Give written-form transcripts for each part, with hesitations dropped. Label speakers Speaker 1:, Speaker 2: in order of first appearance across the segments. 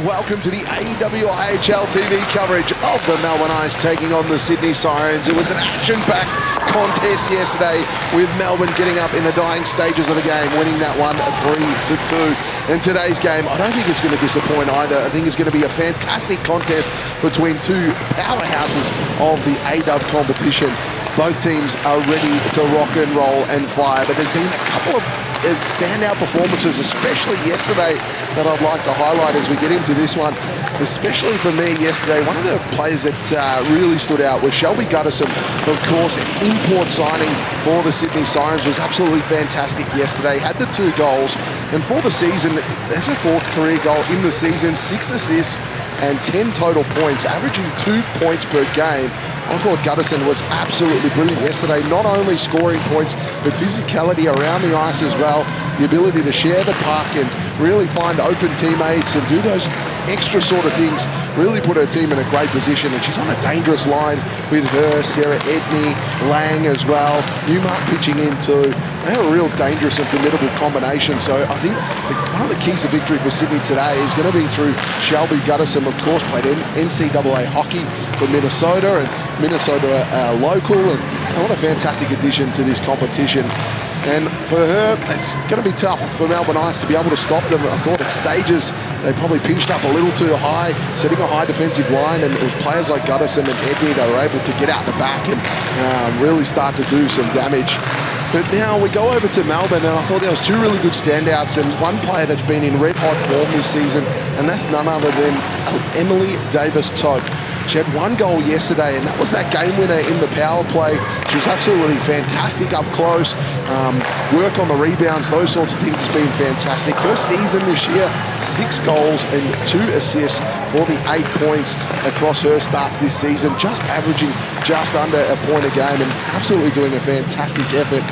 Speaker 1: Welcome to the AWIHL TV coverage of the Melbourne Ice taking on the Sydney Sirens. It was an action-packed contest yesterday with Melbourne getting up in the dying stages of the game, winning that one 3-2. In today's game, I don't think it's going to disappoint either. I think it's going to be a fantastic contest between two powerhouses of the AWIHL competition. Both teams are ready to rock and roll and fire, but there's been a couple of standout performances, especially yesterday, that I'd like to highlight as we get into this one. Especially for me yesterday, one of the players that really stood out was Shelby Gutterson. Of course, an import signing for the Sydney Sirens, was absolutely fantastic yesterday. Had the 2 goals, and for the season, there's a 4th career goal in the season, 6 assists and 10 total points, averaging 2 points per game. I thought Gutterson was absolutely brilliant yesterday, not only scoring points, but physicality around the ice as well, the ability to share the puck and really find open teammates and do those extra sort of things, really put her team in a great position. And she's on a dangerous line with her, Sarah Edney, Lang as well, Newmark pitching in too. They have a real dangerous and formidable combination. So I think one of the keys to victory for Sydney today is going to be through Shelby Gutterson. Of course, played NCAA hockey for Minnesota, and Minnesota local, and what a fantastic addition to this competition. And for her, it's going to be tough for Melbourne Ice to be able to stop them. I thought at stages they probably pinched up a little too high, setting a high defensive line, and it was players like Gutterson and Edney that were able to get out the back and really start to do some damage. But now we go over to Melbourne, and I thought there was 2 really good standouts and one player that's been in red-hot form this season, and that's none other than Emily Davis-Todd. She had 1 goal yesterday, and that was that game winner in the power play. She was absolutely fantastic up close. Work on the rebounds, those sorts of things has been fantastic. Her season this year, 6 goals and 2 assists for the 8 points across her starts this season, just averaging just under a point a game, and absolutely doing a fantastic effort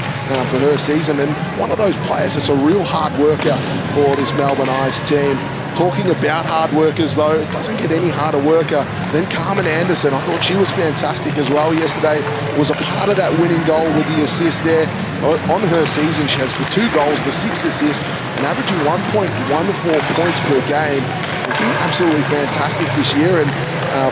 Speaker 1: for her season. And one of those players that's a real hard worker for this Melbourne Ice team. Talking about hard workers though, it doesn't get any harder worker than Carmen Anderson. I thought she was fantastic as well yesterday. Was a part of that winning goal with the assist there. On her season, she has the 2 goals, the 6 assists, and averaging 1.14 points per game. It's been absolutely fantastic this year, and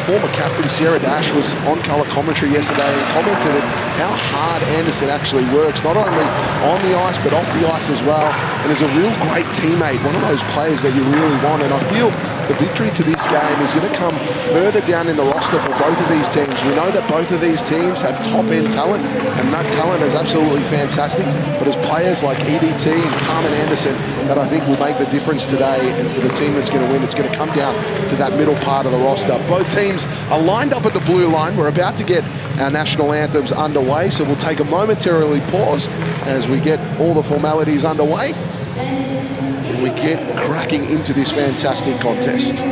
Speaker 1: former captain Sarah Dash was on colour commentary yesterday and commented on how hard Anderson actually works, not only on the ice but off the ice as well, and is a real great teammate, one of those players that you really want. And I feel the victory to this game is going to come further down in the roster for both of these teams. We know that both of these teams have top-end talent, and that talent is absolutely fantastic, but as players like EDT and Carmen Anderson that I think will make the difference today, and for the team that's going to win, it's going to come down to that middle part of the roster. Both teams are lined up at the blue line. We're about to get our national anthems underway, so we'll take a momentarily pause as we get all the formalities underway and we get cracking into this fantastic contest.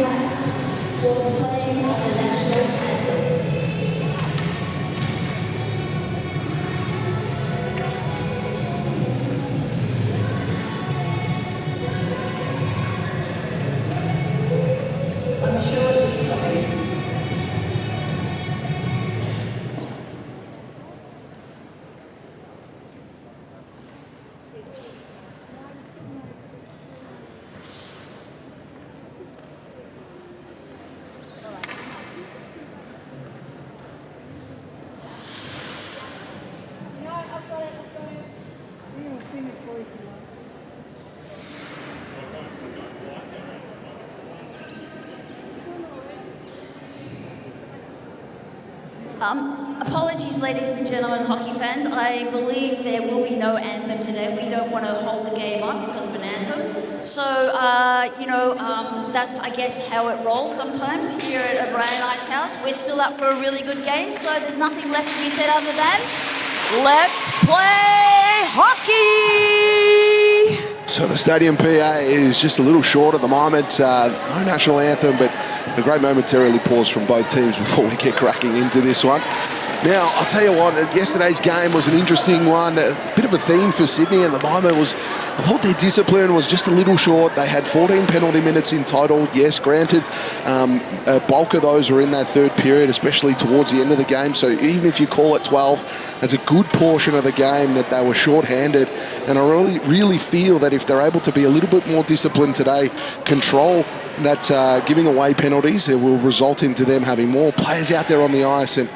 Speaker 2: Apologies, ladies and gentlemen, hockey fans. I believe there will be no anthem today. We don't want to hold the game up because of an anthem. So, that's, I guess, how it rolls sometimes here at Adelaide and Icehouse. We're still up for a really good game, so there's nothing left to be said other than let's play hockey!
Speaker 1: So the Stadium PA is just a little short at the moment. No national anthem, but a great momentarily pause from both teams before we get cracking into this one. Now, I'll tell you what, yesterday's game was an interesting one. A bit of a theme for Sydney at the moment was, I thought their discipline was just a little short. They had 14 penalty minutes in total. Yes, granted, a bulk of those were in that third period, especially towards the end of the game. So even if you call it 12, that's a good portion of the game that they were short-handed. And I really feel that if they're able to be a little bit more disciplined today, control that giving away penalties, it will result into them having more players out there on the ice and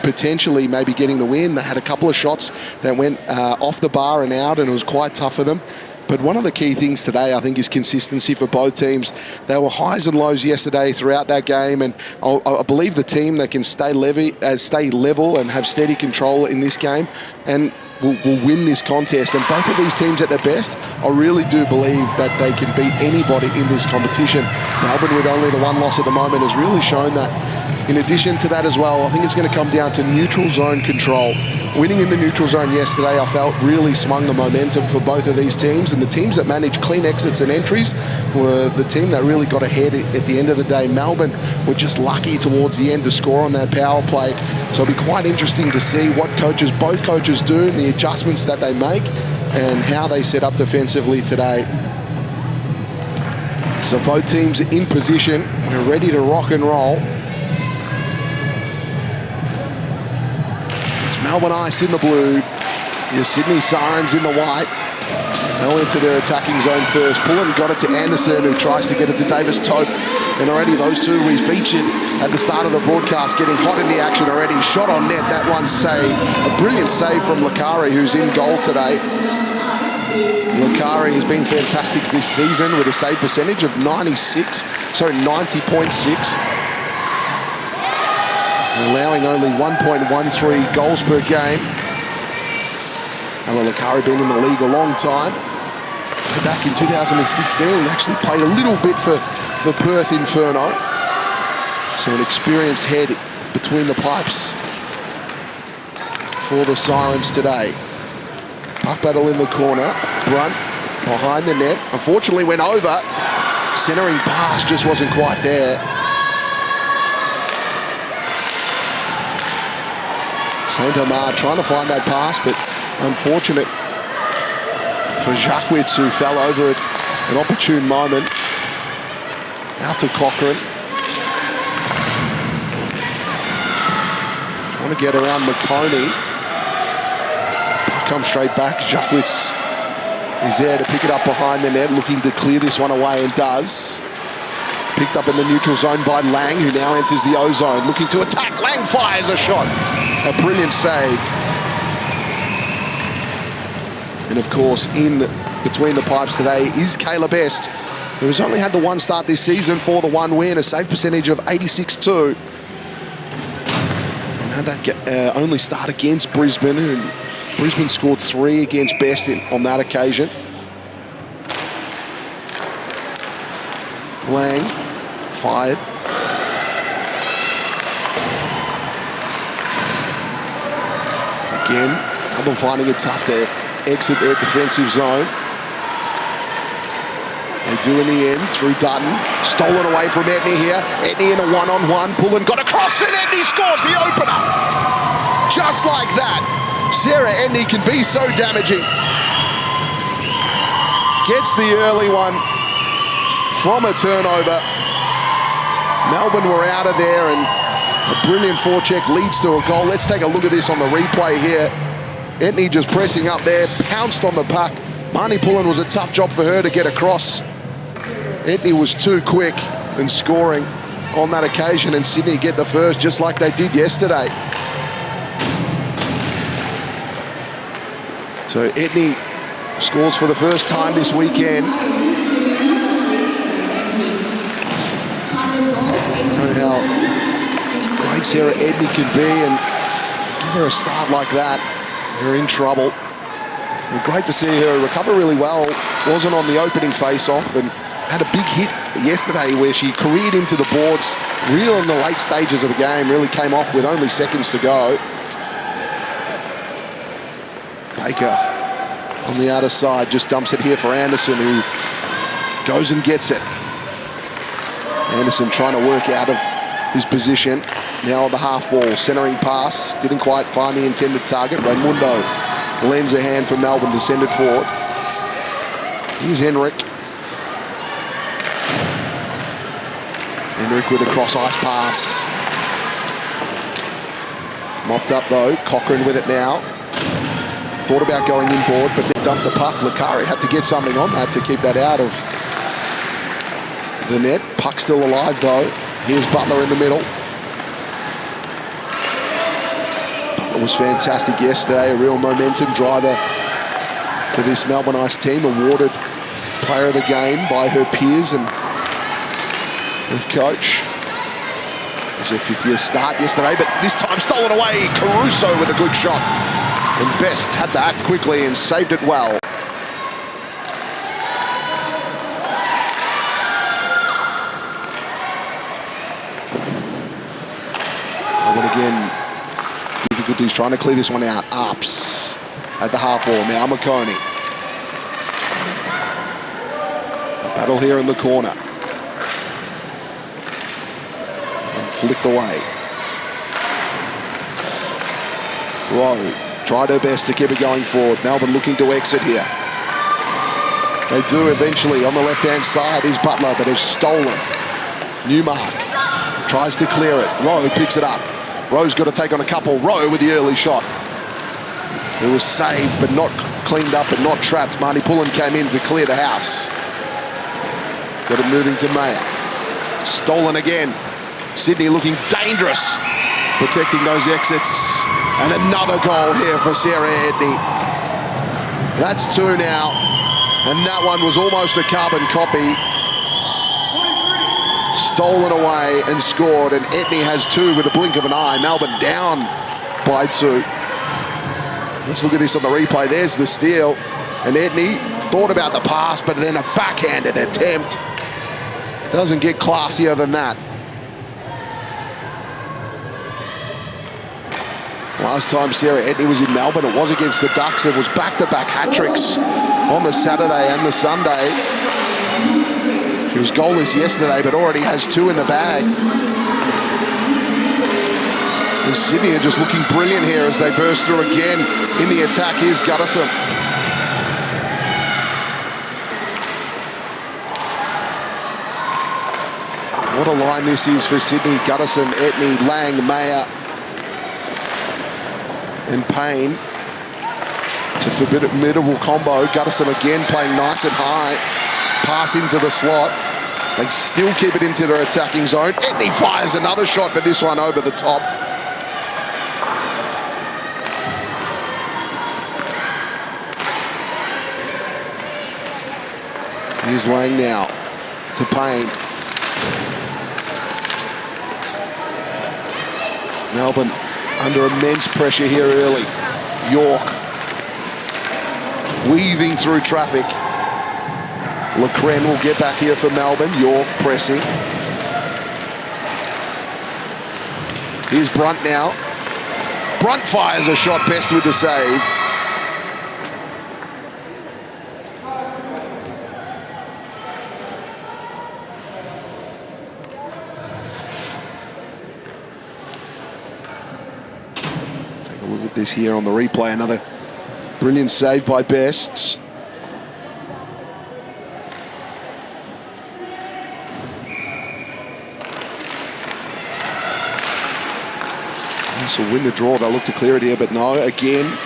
Speaker 1: potentially maybe getting the win. They had a couple of shots that went off the bar and out, and it was quite tough for them. But one of the key things today, I think, is consistency for both teams. There were highs and lows yesterday throughout that game, and I believe the team that can stay level and have steady control in this game and will win this contest. And both of these teams at their best, I really do believe that they can beat anybody in this competition. Melbourne, with only the one loss at the moment, has really shown that. In addition to that as well, I think it's going to come down to neutral zone control. Winning in the neutral zone yesterday, I felt really swung the momentum for both of these teams, and the teams that managed clean exits and entries were the team that really got ahead at the end of the day. Melbourne were just lucky towards the end to score on that power play. So it'll be quite interesting to see what both coaches do, and the adjustments that they make, and how they set up defensively today. So both teams in position. We're ready to rock and roll. It's Melbourne Ice in the blue. Your Sydney Sirens in the white. They'll enter their attacking zone first. Pullen got it to Anderson, who tries to get it to Davis Tope. And already those two we featured at the start of the broadcast, getting hot in the action already. Shot on net, that one saved. A brilliant save from Lakari, who's in goal today. Lakari has been fantastic this season with a save percentage of 90.6. Allowing only 1.13 goals per game. Lakari been in the league a long time. Back in 2016, actually played a little bit for the Perth Inferno. So an experienced head between the pipes for the Sirens today. Puck battle in the corner. Brunt behind the net. Unfortunately went over. Centering pass just wasn't quite there. Saint-Amar trying to find that pass, but unfortunate for Jacques, who fell over at an opportune moment. Out to Cochrane. Trying to get around McConey. Come straight back. Jacques is there to pick it up behind the net, looking to clear this one away, and does. Picked up in the neutral zone by Lang, who now enters the O-zone, looking to attack. Lang fires a shot. A brilliant save. And of course, in between the pipes today is Caleb Best, who has only had the one start this season for the one win, a save percentage of 86.2. And had that only start against Brisbane, and Brisbane scored 3 against Best on that occasion. Lang fired. Again, Melbourne finding it tough to exit their defensive zone. They do in the end through Dutton. Stolen away from Etney here. Etney in a one-on-one. Pullen got across, and Etney scores the opener. Just like that. Sarah Etney can be so damaging. Gets the early one from a turnover. Melbourne were out of there, and a brilliant forecheck leads to a goal. Let's take a look at this on the replay here. Etney just pressing up there, pounced on the puck. Marnie Pullen was a tough job for her to get across. Etney was too quick in scoring on that occasion, and Sydney get the first just like they did yesterday. So Etney scores for the first time this weekend. How think Sarah Edney can be, and give her a start like that, we're in trouble. And great to see her recover really well. Wasn't on the opening face-off and had a big hit yesterday where she careered into the boards real in the late stages of the game, really came off with only seconds to go. Baker on the outer side just dumps it here for Anderson, who goes and gets it. Anderson trying to work out of his position. Now on the half wall, centering pass, didn't quite find the intended target. Raimundo lends a hand for Melbourne to send it forward. Here's Henrik. Henrik with a cross ice pass. Mopped up though, Cochrane with it now. Thought about going inboard, but they dumped the puck. Lakari had to get something on that to keep that out of the net. Puck still alive though. Here's Butler in the middle. Butler was fantastic yesterday, a real momentum driver for this Melbourne Ice team, awarded player of the game by her peers and her coach. It was her 50th start yesterday, but this time stolen away. Caruso with a good shot. And Best had to act quickly and saved it well. And again, difficulties trying to clear this one out. Arps at the half wall. Now McConey. A battle here in the corner. And flicked away. Rowe tried her best to keep it going forward. Melbourne looking to exit here. They do eventually. On the left-hand side is Butler, but is stolen. Newmark tries to clear it. Rowe picks it up. Rowe's got to take on a couple. Rowe with the early shot. It was saved, but not cleaned up and not trapped. Marnie Pullen came in to clear the house. Got it moving to Mayer. Stolen again. Sydney looking dangerous, protecting those exits. And another goal here for Sarah Edney. That's two now. And that one was almost a carbon copy. Stolen away and scored. And Edney has two with a blink of an eye. Melbourne down by two. Let's look at this on the replay. There's the steal. And Edney thought about the pass, but then a backhanded attempt. Doesn't get classier than that. Last time Sarah Edney was in Melbourne, it was against the Ducks. It was back-to-back hat-tricks on the Saturday and the Sunday. She was goalless yesterday, but already has two in the bag. And Sydney are just looking brilliant here as they burst through again in the attack. Here's Gutterson. What a line this is for Sydney. Gutterson, Edney, Lang, Mayer, and Payne. It's a formidable combo. Gutterson again playing nice and high. Pass into the slot. They still keep it into their attacking zone. Edney fires another shot, but this one over the top. Here's Lang now to Payne. Melbourne under immense pressure here early. York weaving through traffic. Lecren will get back here for Melbourne. York pressing. Here's Brunt now. Brunt fires a shot, Best with the save. This here on the replay, another brilliant save by Best. This will win the draw. They'll look to clear it here, but no, again,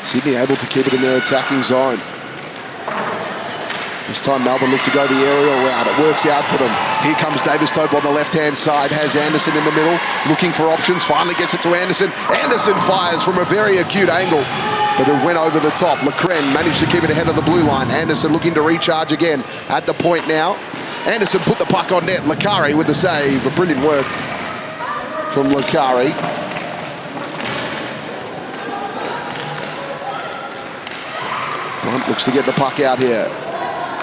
Speaker 1: Sydney able to keep it in their attacking zone. This time Melbourne look to go the aerial route. It works out for them. Here comes Davis-Tope on the left-hand side. Has Anderson in the middle, looking for options. Finally gets it to Anderson. Anderson fires from a very acute angle, but it went over the top. Lecren managed to keep it ahead of the blue line. Anderson looking to recharge again at the point now. Anderson put the puck on net. Lakari with the save. Brilliant work from Lakari. Blunt looks to get the puck out here.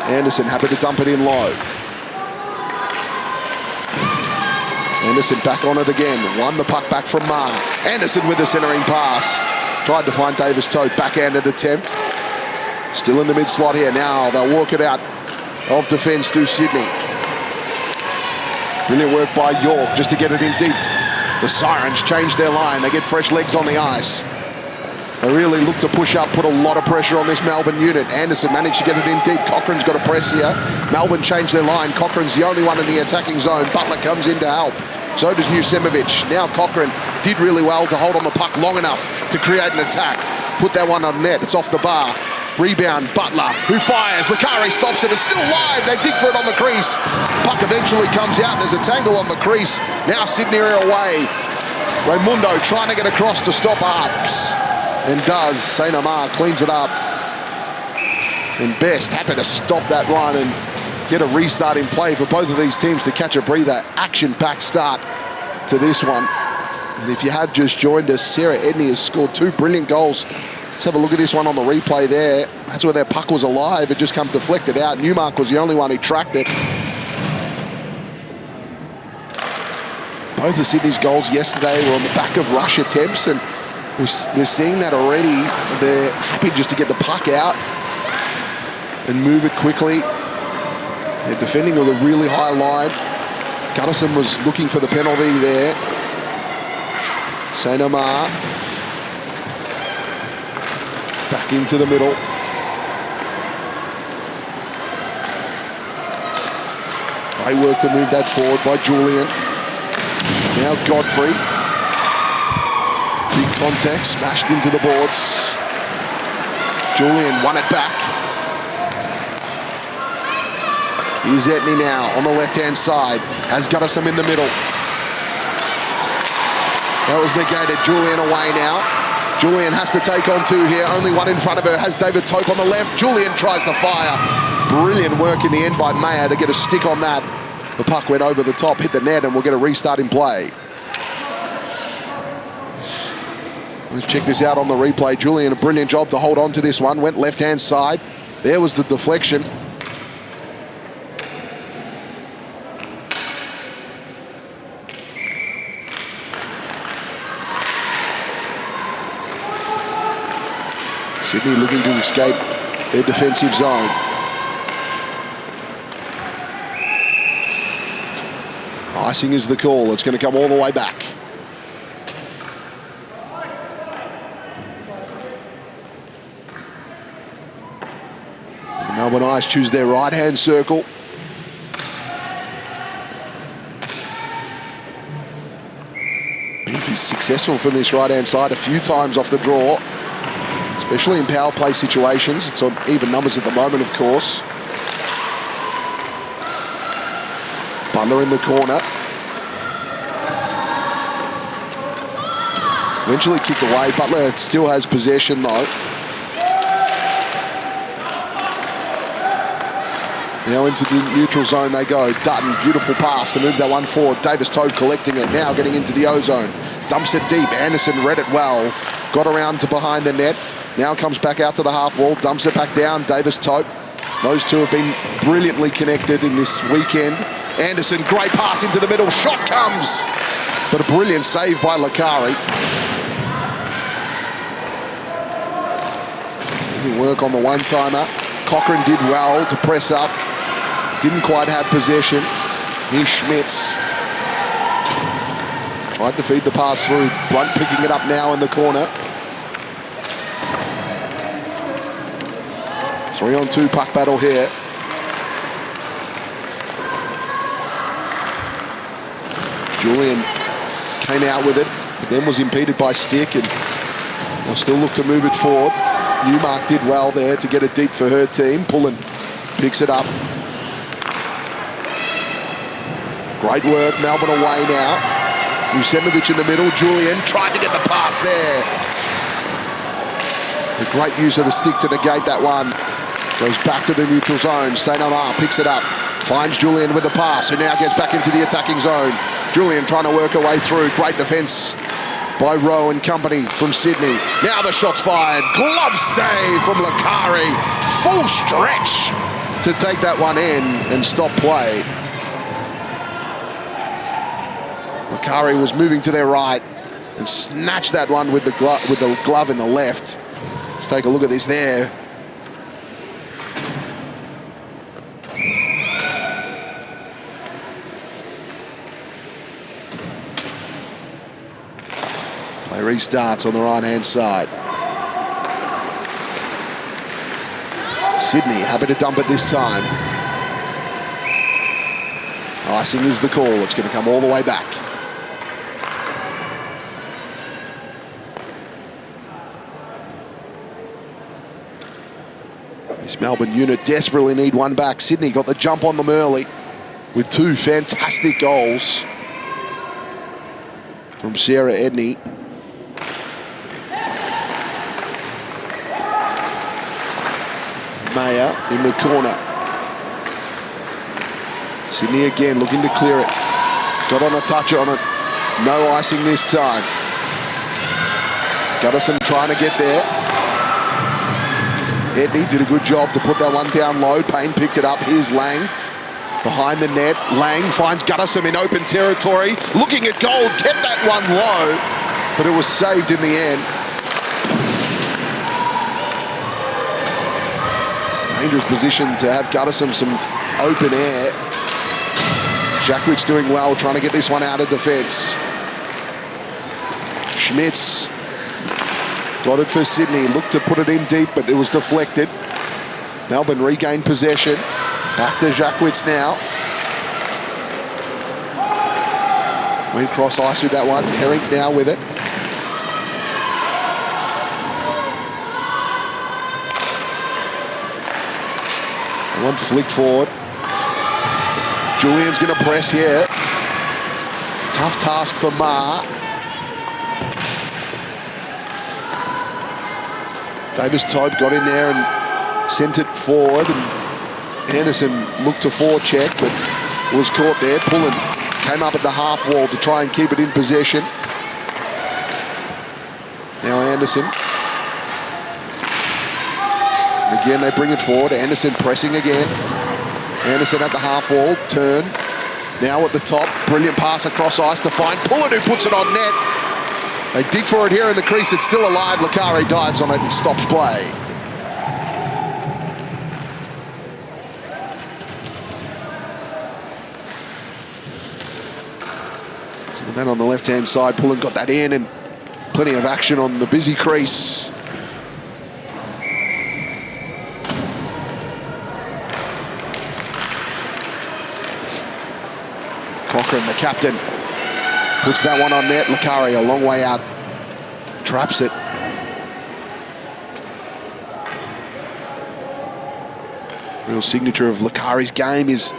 Speaker 1: Anderson happy to dump it in low. Anderson back on it again. Won the puck back from Ma. Anderson with the centering pass. Tried to find Davis Tote. Backhanded attempt. Still in the mid slot here. Now they'll walk it out of defence to Sydney. Brilliant work by York just to get it in deep. The Sirens change their line. They get fresh legs on the ice. They really look to push up, put a lot of pressure on this Melbourne unit. Anderson managed to get it in deep. Cochrane's got a press here. Melbourne changed their line. Cochrane's the only one in the attacking zone. Butler comes in to help. So does Nusemovic. Now Cochrane did really well to hold on the puck long enough to create an attack. Put that one on net. It's off the bar. Rebound, Butler, who fires. Lakari stops it. It's still live. They dig for it on the crease. Puck eventually comes out. There's a tangle on the crease. Now Sydney are away. Raimundo trying to get across to stop Arps. And does. Saint Amar cleans it up. And Best happy to stop that run and get a restart in play for both of these teams to catch a breather. Action-packed start to this one. And if you have just joined us, Sarah Edney has scored 2 brilliant goals. Let's have a look at this one on the replay there. That's where their puck was alive. It just come deflected out. Newmark was the only one who tracked it. Both of Sydney's goals yesterday were on the back of rush attempts, and we're seeing that already. They're happy just to get the puck out and move it quickly. They're defending with a really high line. Gunnison was looking for the penalty there. Saint Amar back into the middle. Great work to move that forward by Julian. Now Godfrey. Big contact, smashed into the boards. Julian won it back. Here's Etney now on the left-hand side. Has Gunnison in the middle. That was negated. Julian away now. Julian has to take on 2 here. Only one in front of her. Has David Tope on the left. Julian tries to fire. Brilliant work in the end by Mayer to get a stick on that. The puck went over the top, hit the net, and we'll get a restart in play. Let's check this out on the replay. Julian, a brilliant job to hold on to this one. Went left-hand side. There was the deflection. Sydney looking to escape their defensive zone. Icing is the call. It's going to come all the way back. The Melbourne Ice choose their right-hand circle. He's successful from this right-hand side a few times off the draw, especially in power play situations. It's on even numbers at the moment, of course. Butler in the corner. Eventually kicked away. Butler still has possession, though. Now into the neutral zone they go. Dutton, beautiful pass to move that one forward. Davis Tope collecting it, now getting into the O-zone. Dumps it deep. Anderson read it well. Got around to behind the net. Now comes back out to the half wall. Dumps it back down. Davis Tope. Those two have been brilliantly connected in this weekend. Anderson, great pass into the middle. Shot comes. But a brilliant save by Lakari. Good work on the one-timer. Cochrane did well to press up. Didn't quite have possession. Here's Schmitz. Tried to feed the pass through. Blunt picking it up now in the corner. 3-on-2 puck battle here. Julian came out with it, but then was impeded by Stick, and they'll still look to move it forward. Newmark did well there to get it deep for her team. Pullen picks it up. Great work, Melbourne away now. Nusemovic in the middle. Julian tried to get the pass there. A great use of the stick to negate that one. Goes back to the neutral zone. Saint Amar picks it up. Finds Julian with the pass, who now gets back into the attacking zone. Julian trying to work her way through. Great defence by Rowe and company from Sydney. Now the shot's fired. Glove save from Lakari. Full stretch to take that one in and stop play. Lakari was moving to their right and snatched that one with the glove in the left. Let's take a look at this there. Play restarts on the right-hand side. Sydney happy to dump it this time. Icing is the call. It's going to come all the way back. This Melbourne unit desperately need one back. Sydney got the jump on them early with two fantastic goals from Sarah Edney. Mayer in the corner. Sydney again looking to clear it. Got on a touch on it. No icing this time. Gutterson trying to get there. Edney did a good job to put that one down low. Payne picked it up. Here's Lang behind the net. Lang finds Gutterson in open territory. Looking at goal, kept that one low, but it was saved in the end. Dangerous position to have Gutterson some open air. Jackwitz doing well, trying to get this one out of defence. Schmitz got it for Sydney, looked to put it in deep, but it was deflected. Melbourne regained possession. Back to Jackwitz now. Went cross ice with that one. Herring now with it. One flick forward. Julian's going to press here. Tough task for Ma. Davis-Todd got in there and sent it forward. And Anderson looked to forecheck, but was caught there. Pullen came up at the half wall to try and keep it in possession. Now Anderson. Again, they bring it forward. Anderson pressing again. Anderson at the half wall, turn. Now at the top, brilliant pass across ice to find Pullen, who puts it on net. They dig for it here in the crease. It's still alive. Lakari dives on it and stops play. So then on the left-hand side, Pullen got that in and plenty of action on the busy crease. Cochran, the captain, puts that one on net. Lakari a long way out, traps it. Real signature of Lakari's game is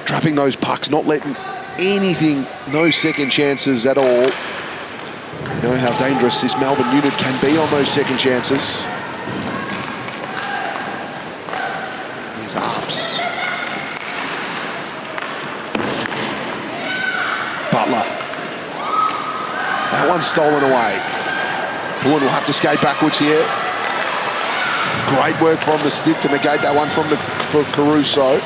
Speaker 1: trapping those pucks, not letting anything, no second chances at all. You know how dangerous this Melbourne unit can be on those second chances. Here's Arps. Butler. That one's stolen away. Pullen will have to skate backwards here. Great work from the stick to negate that one for Caruso.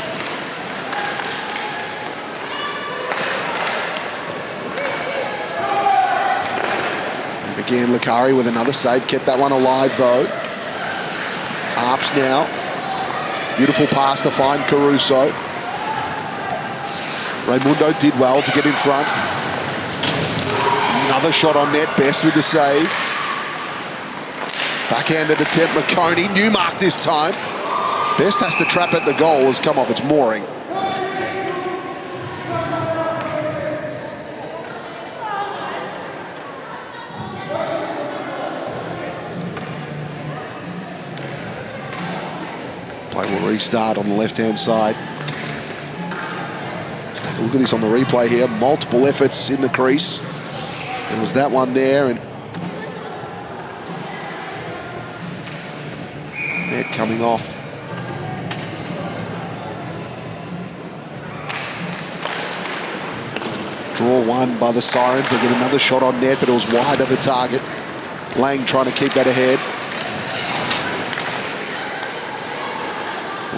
Speaker 1: And again, Lakari with another save. Kept that one alive though. Arps now. Beautiful pass to find Caruso. Raimundo did well to get in front. Another shot on net, Best with the save. Backhanded attempt, McConey, Newmark this time. Best has to trap at the goal, has come off its mooring. Play will restart on the left-hand side. Let's take a look at this on the replay here. Multiple efforts in the crease. There was that one there, and net coming off. Draw one by the Sirens. They get another shot on net, but it was wide of the target. Lang trying to keep that ahead.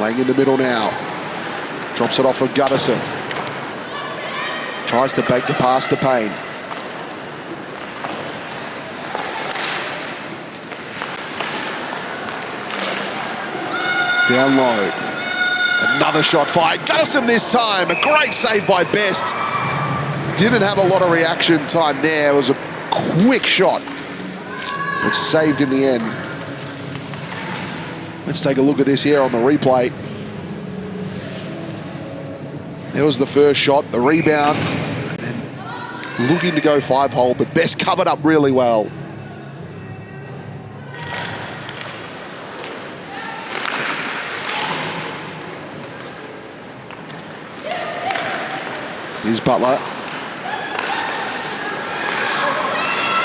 Speaker 1: Lang in the middle now. Drops it off for Gutterson. Tries to bake the pass to Payne. Down low. Another shot fired. Gutterson this time. A great save by Best. Didn't have a lot of reaction time there. It was a quick shot, but saved in the end. Let's take a look at this here on the replay. There was the first shot, the rebound, and then looking to go 5-hole, but Best covered up really well. Here's Butler.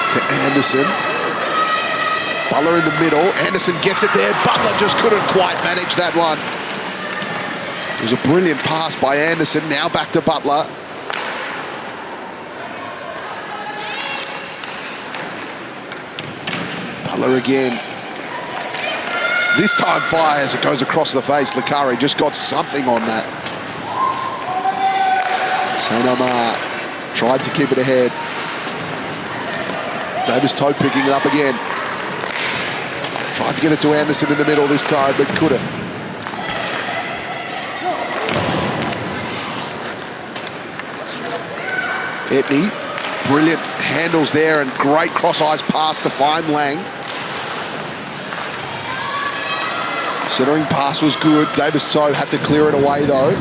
Speaker 1: To Anderson. Butler in the middle. Anderson gets it there. Butler just couldn't quite manage that one. It was a brilliant pass by Anderson. Now back to Butler. Butler again. This time fires. It goes across the face. Lakari just got something on that. St. Omar tried to keep it ahead. Davis-Tope picking it up again. Tried to get it to Anderson in the middle this time, but couldn't. Etney, brilliant handles there and great cross-eyes pass to find Lang. Centering pass was good. Davis-Tope had to clear it away though.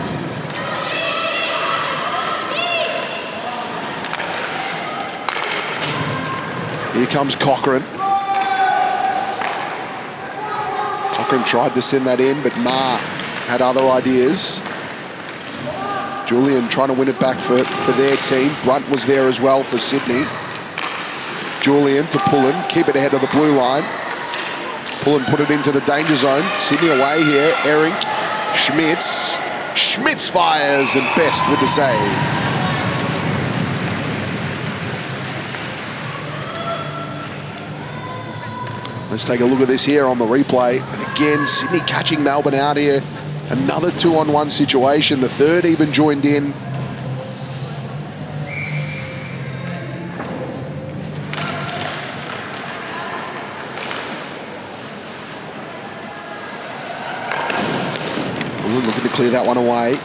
Speaker 1: Here comes Cochrane. Cochrane tried to send that in, but Ma had other ideas. Julian trying to win it back for their team. Brunt was there as well for Sydney. Julian to Pullen, keep it ahead of the blue line. Pullen put it into the danger zone. Sydney away here, Erink, Schmitz. Schmitz fires and Best with the save. Let's take a look at this here on the replay. And again, Sydney catching Melbourne out here. Another 2-on-1 situation. The third even joined in. We're looking to clear that one away.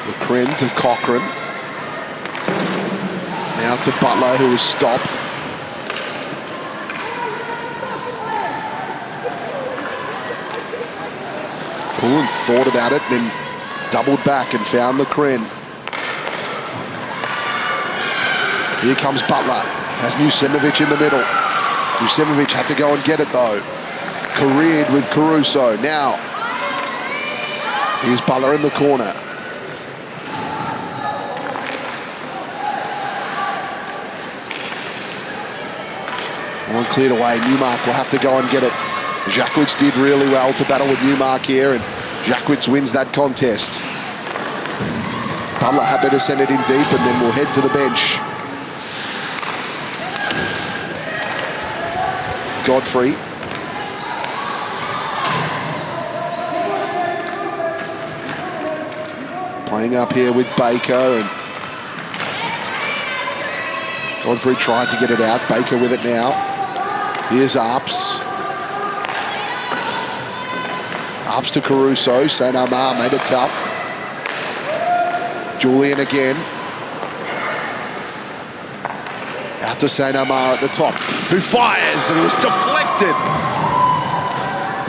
Speaker 1: LeCren to Cochrane. Now to Butler, who was stopped. Pullen thought about it, then doubled back and found LeCren. Here comes Butler. Has Musemovic in the middle. Musemovic had to go and get it though. Careered with Caruso. Now, here's Butler in the corner. One cleared away. Newmark will have to go and get it. Jackwitz did really well to battle with Newmark here, and Jackwitz wins that contest. Butler happy to send it in deep, and then we'll head to the bench. Godfrey. Playing up here with Baker, and Godfrey tried to get it out. Baker with it now. Here's Arps. Arps to Caruso. St. Omar made it tough. Julian again. Out to St. Omar at the top, who fires, and it was deflected.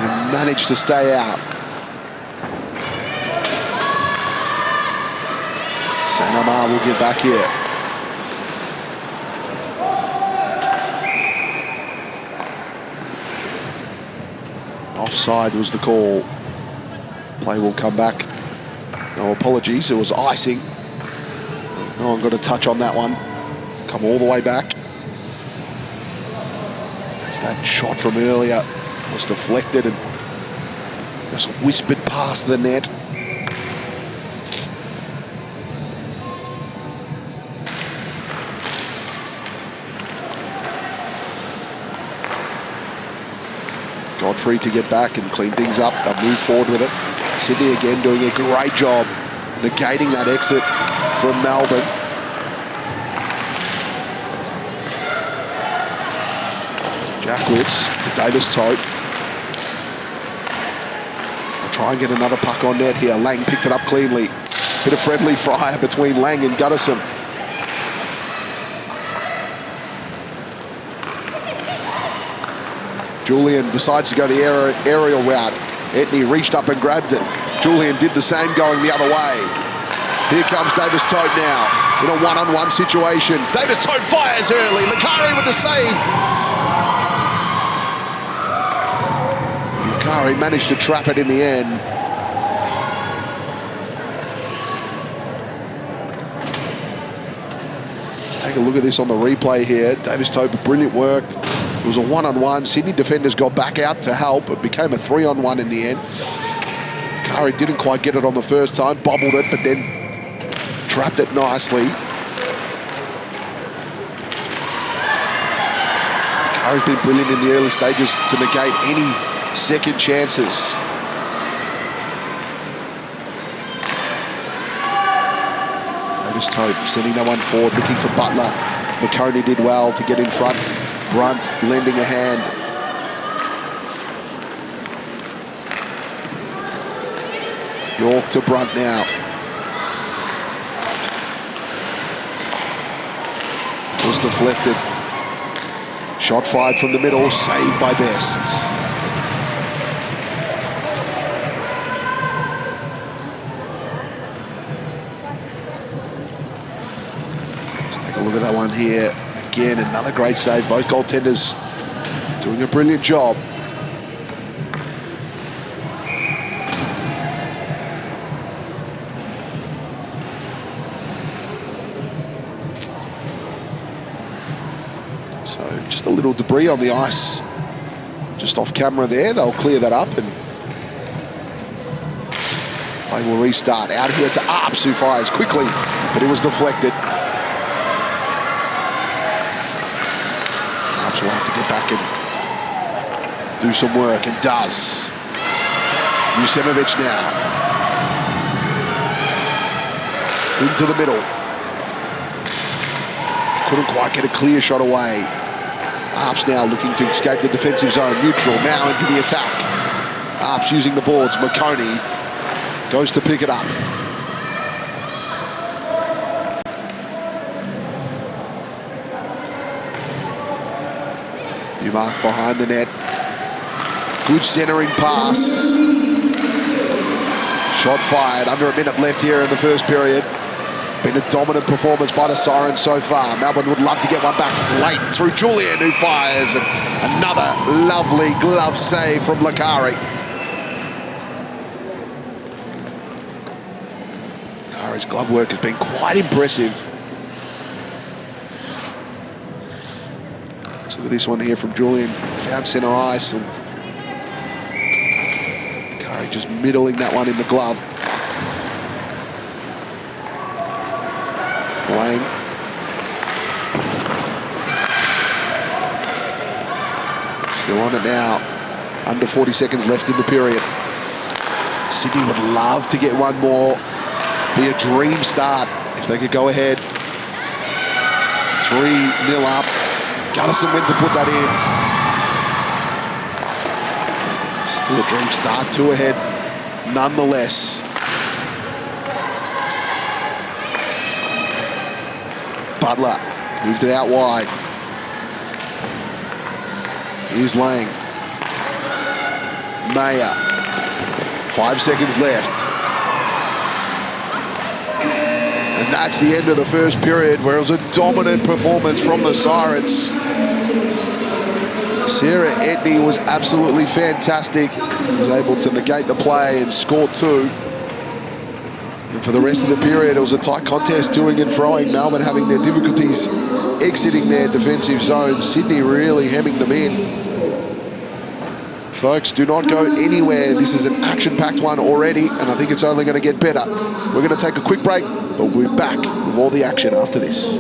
Speaker 1: And managed to stay out. St. Omar will get back here. Offside was the call. Play will come back. No apologies, it was icing. No one got a touch on that one. Come all the way back. That's that shot from earlier. Was deflected and just whispered past the net. Godfrey to get back and clean things up. They'll move forward with it. Sydney again doing a great job negating that exit from Melbourne. Jackwitz to Davis-Tote. Try and get another puck on net here. Lang picked it up cleanly. Bit of friendly fire between Lang and Gunnison. Julian decides to go the aerial route. Etney reached up and grabbed it. Julian did the same going the other way. Here comes Davis-Tote now in a one-on-one situation. Davis-Tote fires early. Likari with the save. Likari managed to trap it in the end. Let's take a look at this on the replay here. Davis-Tote, brilliant work. It was a one-on-one. Sydney defenders got back out to help. It became a 3-on-1 in the end. Likari didn't quite get it on the first time, bobbled it, but then trapped it nicely. Likari's been brilliant in the early stages to negate any second chances. Davis-Tote sending that one forward, looking for Butler. McConey did well to get in front. Brunt lending a hand. York to Brunt now. Was deflected. Shot fired from the middle, saved by Best. Let's take a look at that one here. Again, another great save. Both goaltenders doing a brilliant job. So just a little debris on the ice, just off camera there. They'll clear that up and play will restart. Out here to Arps, who fires quickly, but it was deflected. Will have to get back and do some work, and does. Jusemovic now. Into the middle. Couldn't quite get a clear shot away. Arps now looking to escape the defensive zone. Neutral now into the attack. Arps using the boards. McConey goes to pick it up. Mark behind the net. Good centering pass. Shot fired. Under a minute left here in the first period. Been a dominant performance by the Sirens so far. Melbourne would love to get one back late through Julian, who fires. And another lovely glove save from Likari. Likari's glove work has been quite impressive. Look at this one here from Julian. Found centre ice, and Curry just middling that one in the glove. Lang. Still on it now. Under 40 seconds left in the period. Sydney would love to get one more. Be a dream start if they could go ahead. 3-0 up. Gunnison went to put that in. Still a dream start, 2 ahead, nonetheless. Butler moved it out wide. Here's Lang. Mayer. 5 seconds left. And that's the end of the first period, where it was a dominant performance from the Sirens. Sarah Etney was absolutely fantastic. Was able to negate the play and score 2. And for the rest of the period, it was a tight contest, toing and froing. Melbourne having their difficulties exiting their defensive zone. Sydney really hemming them in. Folks, do not go anywhere. This is an action-packed one already, and I think it's only going to get better. We're going to take a quick break, but we'll be back with all the action after this.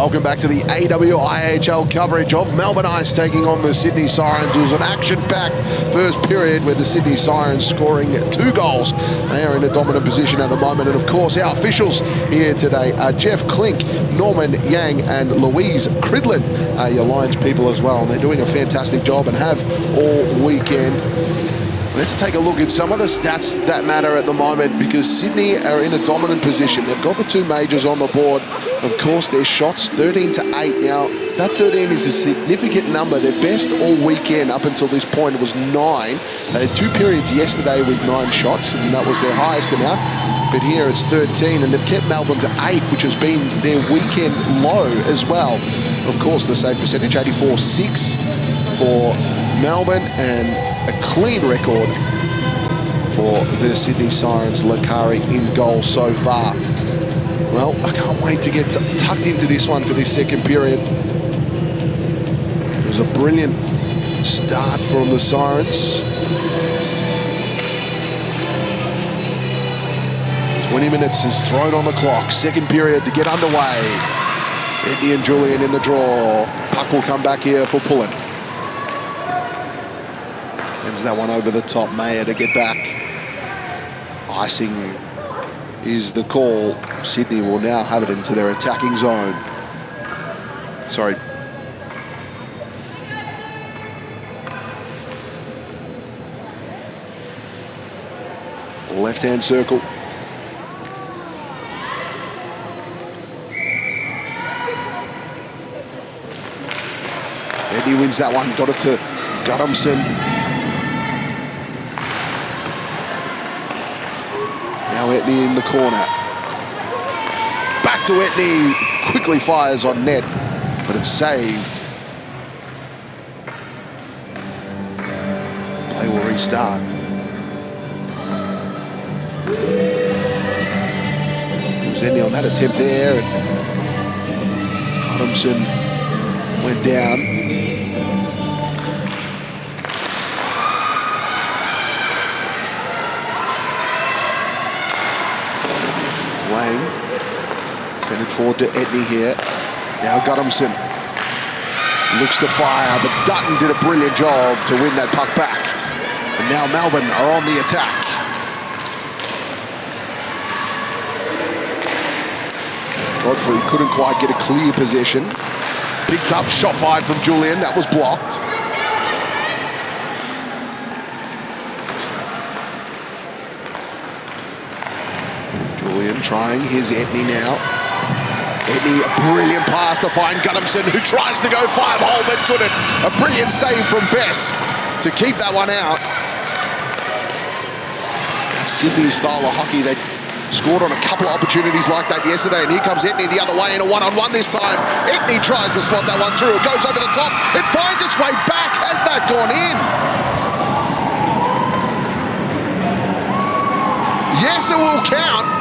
Speaker 1: Welcome back to the AWIHL coverage of Melbourne Ice taking on the Sydney Sirens. It was an action-packed first period with the Sydney Sirens scoring 2 goals. They are in a dominant position at the moment. And of course, our officials here today are Jeff Klink, Norman Yang and Louise Cridlin, your Lions people as well. And they're doing a fantastic job and have all weekend. Let's take a look at some of the stats that matter at the moment, because Sydney are in a dominant position. They've got the 2 majors on the board. Of course, their shots 13-8. Now, that 13 is a significant number. Their best all weekend up until this point was 9. They had 2 periods yesterday with 9 shots, and that was their highest amount. But here it's 13, and they've kept Melbourne to 8, which has been their weekend low as well. Of course, the save percentage, 84-6 for Melbourne, and a clean record for the Sydney Sirens. Lakari in goal so far. Well, I can't wait to get tucked into this one for this second period. It was a brilliant start from the Sirens. 20 minutes is thrown on the clock. Second period to get underway. Eddie and Julian in the draw. Puck will come back here for Pullen. Sends that one over the top. Mayer to get back. Icing is the call. Sydney will now have it into their attacking zone. Sorry. Left-hand circle. Eddie wins that one. Got it to Guttamson. Now Etney in the corner. Back to Etney. Quickly fires on net, but it's saved. Play will restart. It was Etney on that attempt there, and Adamson went down. Lang send it forward to Etney here. Now Guttamson looks to fire, but Dutton did a brilliant job to win that puck back. And now Melbourne are on the attack. Godfrey couldn't quite get a clear possession. Picked up, shot fired from Julian. That was blocked. Julian trying. Here's Etney now. Etney, a brilliant pass to find Guttamson, who tries to go 5-hole but couldn't. A brilliant save from Best to keep that one out. That's Sydney's style of hockey. They scored on a couple of opportunities like that yesterday, and here comes Etney the other way in a one-on-one this time. Etney tries to slot that one through. It goes over the top. It finds its way back. Has that gone in? Yes, it will count.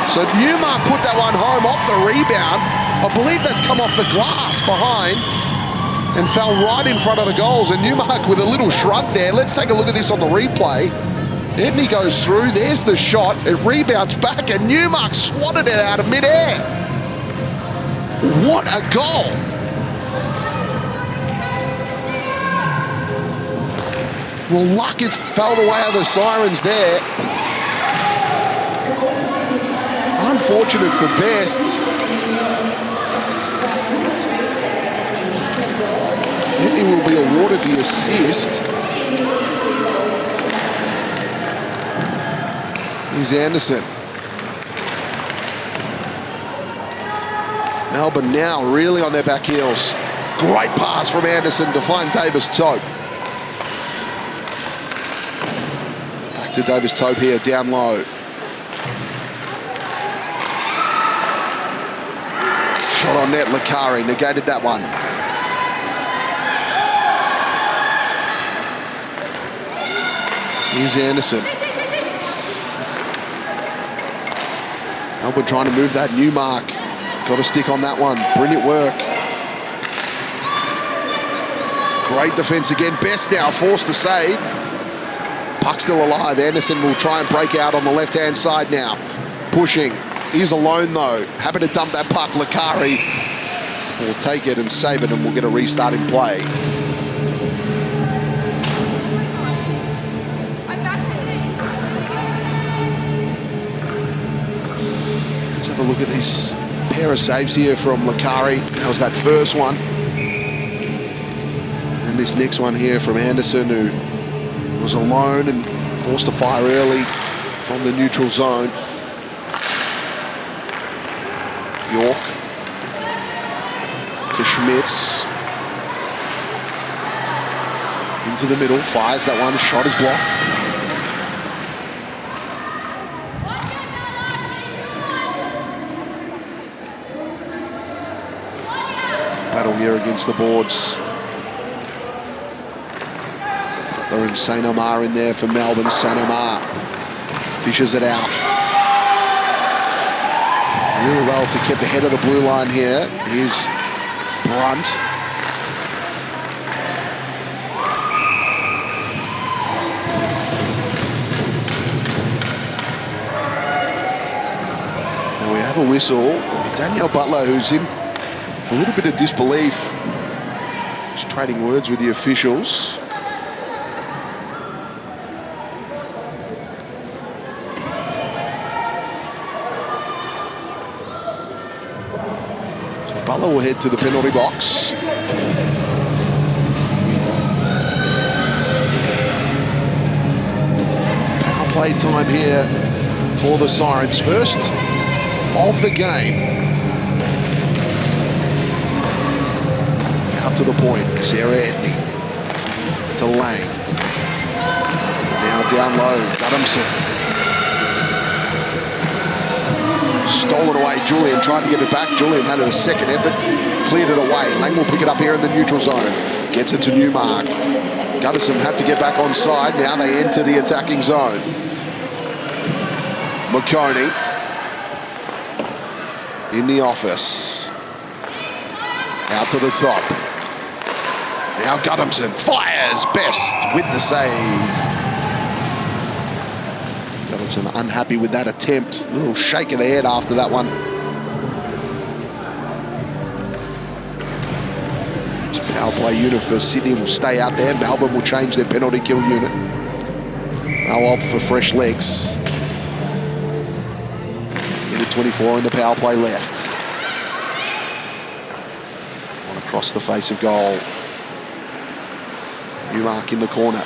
Speaker 1: So Newmark put that one home off the rebound. I believe that's come off the glass behind and fell right in front of the goals. And Newmark with a little shrug there. Let's take a look at this on the replay. Etney goes through. There's the shot. It rebounds back, and Newmark swatted it out of midair. What a goal. Well, luck, it fell the way of the Sirens there. Unfortunate for Best. Etney will be awarded the assist. Here's Anderson. Melbourne now really on their back heels. Great pass from Anderson to find Davis Tope. Back to Davis Tope here, down low. Shot on net, Lakari negated that one. Here's Anderson. Melbourne trying to move that. Newmark got a stick on that one. Brilliant work. Great defense again. Best now forced to save. Puck still alive. Anderson will try and break out on the left-hand side now. Pushing. is alone though. Happy to dump that puck. Lakari will take it and save it, and we'll get a restart in play. Let's have a look at this pair of saves here from Lakari. That was that first one. And this next one here from Anderson, who was alone and forced to fire early from the neutral zone. York to Schmitz. Into the middle, fires that one, shot is blocked. Battle here against the boards. Butler and St. Omar in there for Melbourne. St. Omar fishes it out. Really well to keep the head of the blue line here. Here's Brunt. And we have a whistle. Danielle Butler, who's in a little bit of disbelief. Just trading words with the officials. Butler will head to the penalty box. Power play time here for the Sirens. First of the game. Out to the point. Sarah Etney to Lang. Now down low. Guthamson. Stolen away. Julian tried to get it back. Julian had a second effort, cleared it away. Lang will pick it up here in the neutral zone. Gets it to Newmark. Gutterson had to get back on side. Now they enter the attacking zone. McConey in the office. Out to the top. Now Guthamson fires best with the save. Unhappy with that attempt. A little shake of the head after that one. Power play unit for Sydney will stay out there. Melbourne will change their penalty kill unit. They'll opt for fresh legs. Minute 24 in the power play left. One across the face of goal. Newmark in the corner.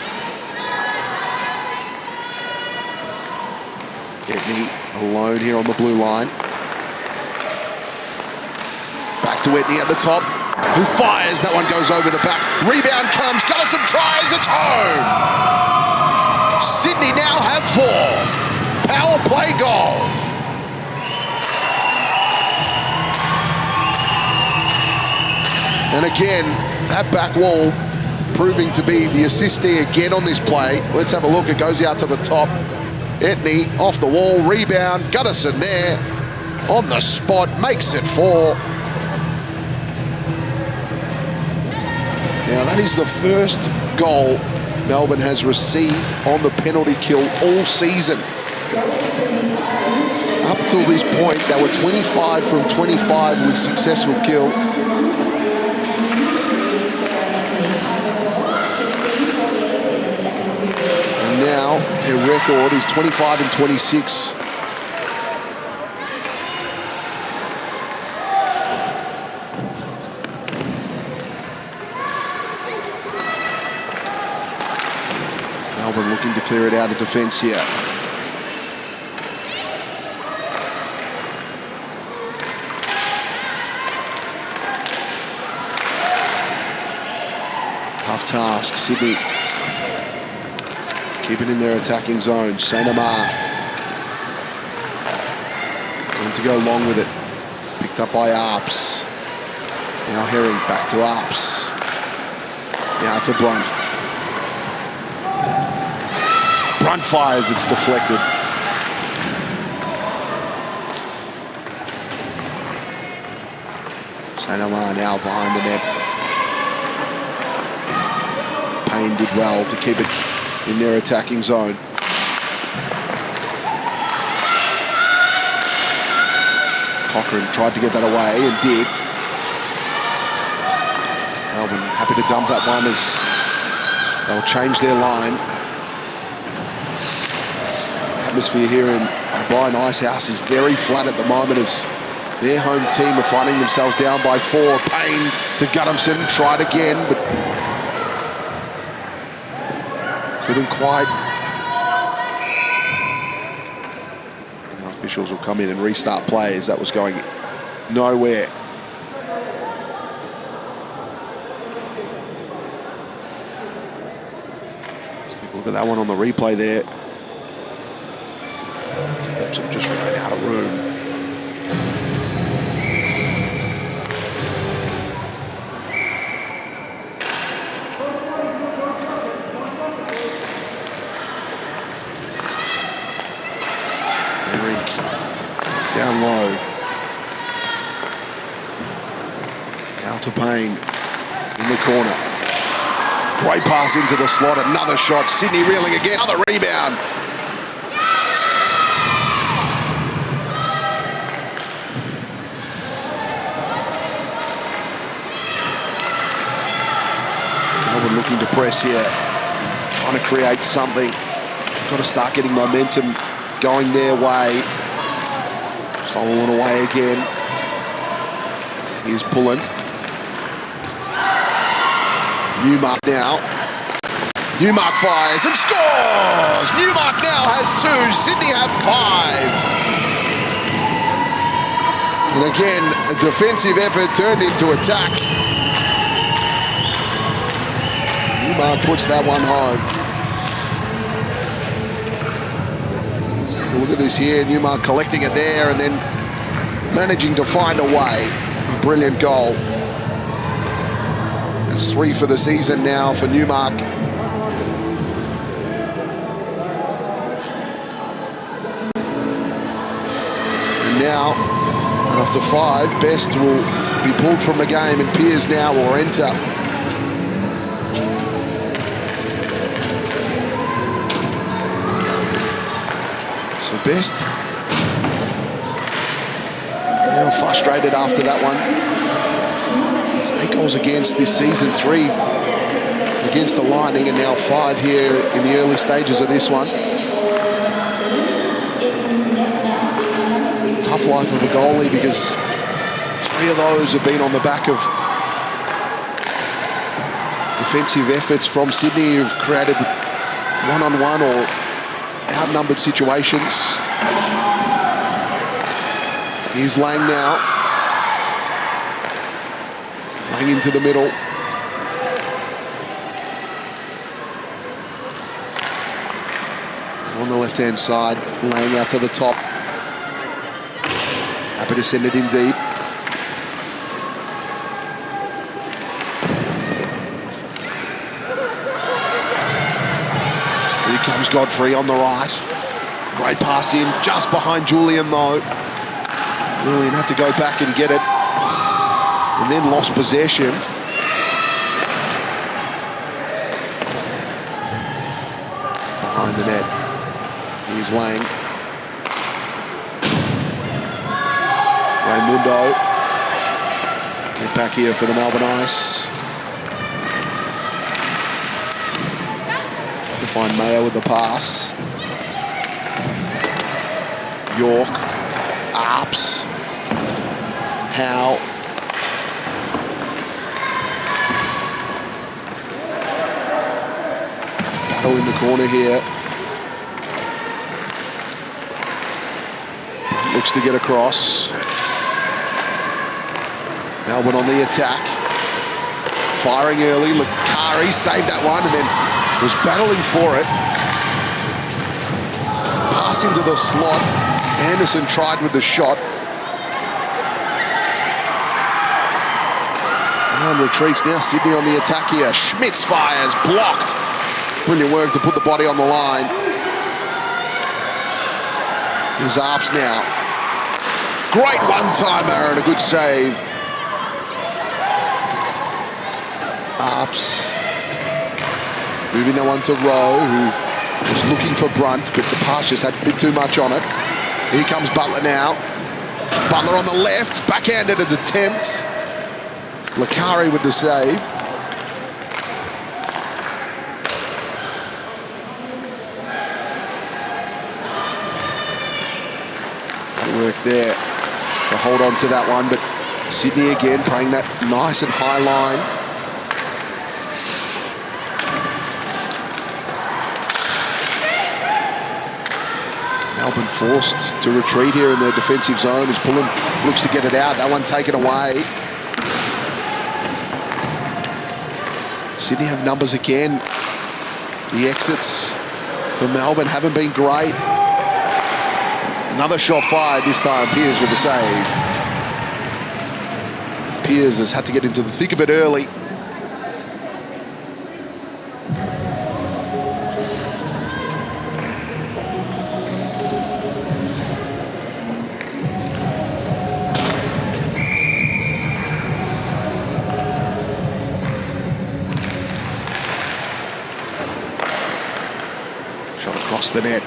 Speaker 1: Etney alone here on the blue line. Back to Etney at the top, who fires. That one goes over the back. Rebound comes. Gutterson tries. It's home. Sydney now have 4. Power play goal. And again, that back wall proving to be the assistee again on this play. Let's have a look. It goes out to the top. Etney off the wall, rebound, Gutterson there on the spot, makes it 4. Now that is the first goal Melbourne has received on the penalty kill all season. Up till this point, they were 25 from 25 with successful kill. Now their record is 25 and 26. Melbourne looking to clear it out of defence here. Tough task, Sydney. Keep it in their attacking zone. St. Omar. Going to go long with it. Picked up by Arps. Now Herring back to Arps. Now to Brunt. Brunt fires, it's deflected. St. Omar now behind the net. Payne did well to keep it in their attacking zone. Cochrane tried to get that away and did. Melbourne happy to dump that one as they'll change their line. The atmosphere here in O'Brien Icehouse is very flat at the moment as their home team are finding themselves down by 4. Payne to Guttamson, tried again, but couldn't quite. Now officials will come in and restart play as that was going nowhere. Let's take a look at that one on the replay there. Guttamson just ran out of room. Down low. Now to Payne in the corner. Great pass into the slot, another shot. Sydney reeling again, another rebound. Melbourne looking to press here, trying to create something. Got to start getting momentum going their way. Stolen away again. Here's Pullen. Newmark now. Newmark fires and scores! Newmark now has 2. Sydney have 5. And again, a defensive effort turned into attack. Newmark puts that one home. Look at this here, Newmark collecting it there and then managing to find a way. A brilliant goal. It's 3 for the season now for Newmark. And now, after 5, Best will be pulled from the game and Pearce now will enter. Best now frustrated after that one. It's 8 goals against this season, 3 against the Lightning, and now 5 here in the early stages of this one. Tough life of a goalie because 3 of those have been on the back of defensive efforts from Sydney who've created one-on-one or outnumbered situations. Here's Lang now. Lang into the middle. On the left-hand side, Lang out to the top. Happy to send it in deep. Here comes Godfrey on the right. Great pass in, just behind Julian though. Julian had to go back and get it. And then lost possession. Behind the net. Here's Lang. Raimundo. Get back here for the Melbourne Ice. To find Mayo with the pass. York. Arps. Howe. Battle in the corner here. Looks to get across. Melbourne on the attack. Firing early. Lakari saved that one and then was battling for it. Pass into the slot. Anderson tried with the shot. And retreats now. Sydney on the attack here. Schmitz fires. Blocked. Brilliant work to put the body on the line. Here's Arps now. Great one-timer and a good save. Arps moving that one to Rowe, who was looking for Brunt, but the pass just had a bit too much on it. Here comes Butler now. Butler on the left, backhanded attempt. Lakari with the save. Good work there to hold on to that one, but Sydney again playing that nice and high line. Melbourne forced to retreat here in their defensive zone as Pullen looks to get it out. That one taken away. Sydney have numbers again. The exits for Melbourne haven't been great. Another shot fired, this time Pearce with the save. Pearce has had to get into the thick of it early. Across the net.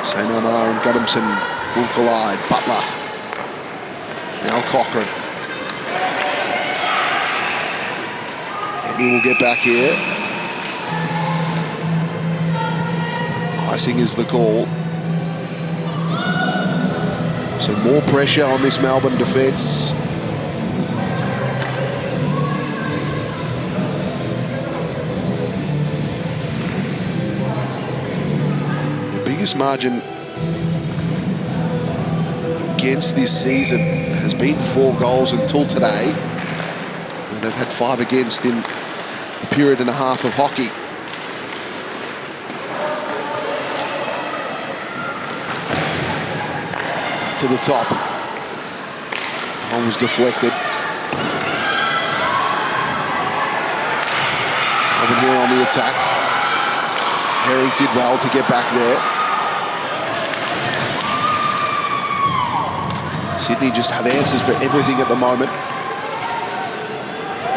Speaker 1: St. Omar and Guddomson will collide. Butler. Now Cochrane. Henry will get back here. Icing is the call. So more pressure on this Melbourne defence. Margin against this season has been 4 goals until today, and they've had 5 against in a period and a half of hockey. To the top. One was deflected. Over here on the attack. Herrick did well to get back there. Sydney just have answers for everything at the moment.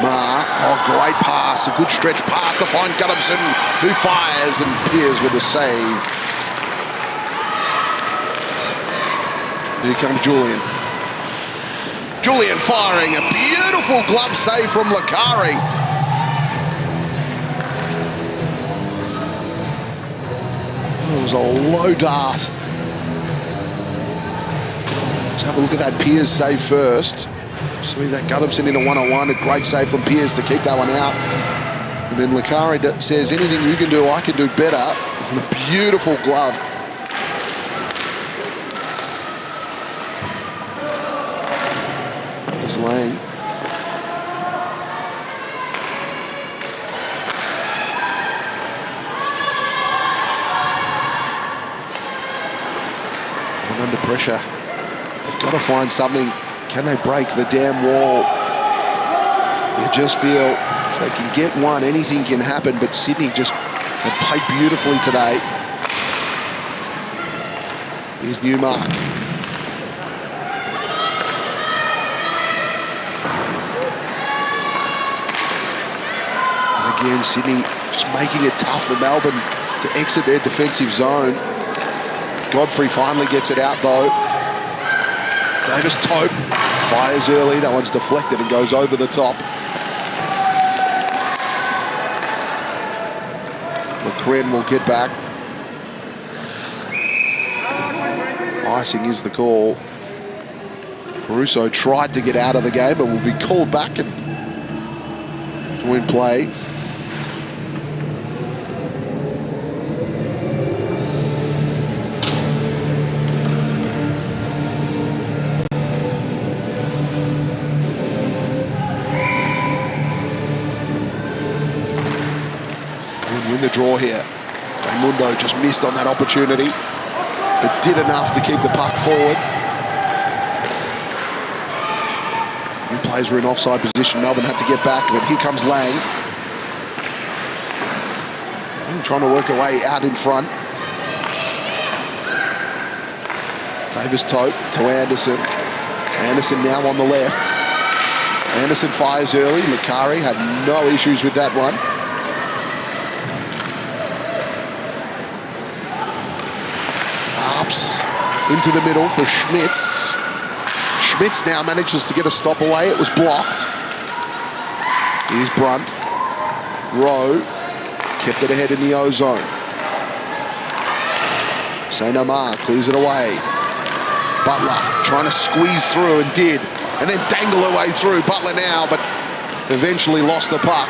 Speaker 1: Ma, oh, great pass, a good stretch pass to find Guddomson, who fires, and Pearce with a save. Here comes Julian. Julian firing, a beautiful glove save from Lakari. It was a low dart. Let's have a look at that Pearce save first. See that Guddomson in a one-on-one, a great save from Pearce to keep that one out. And then Lakari says, anything you can do, I can do better. And a beautiful glove. There's Lang. And under pressure. They've got to find something. Can they break the damn wall? You just feel if they can get one, anything can happen. But Sydney just have played beautifully today. Here's Newmark. And again, Sydney just making it tough for Melbourne to exit their defensive zone. Godfrey finally gets it out though. Davis Tope fires early. That one's deflected and goes over the top. LeCren will get back. Icing is the call. Caruso tried to get out of the game, but will be called back and to win play. Win the draw here. Raimundo just missed on that opportunity, but did enough to keep the puck forward. New players were in offside position. Melbourne had to get back, but here comes Lang. Lang trying to work her way out in front. Davis Tope to Anderson. Anderson now on the left. Anderson fires early. Lakari had no issues with that one. into the middle for Schmitz. Schmitz now manages to get a stop away. It was blocked. Here's Brunt. Rowe kept it ahead in the O-zone. St. Omar clears it away. Butler trying to squeeze through and did. And then dangle her way through. Butler now, but eventually lost the puck.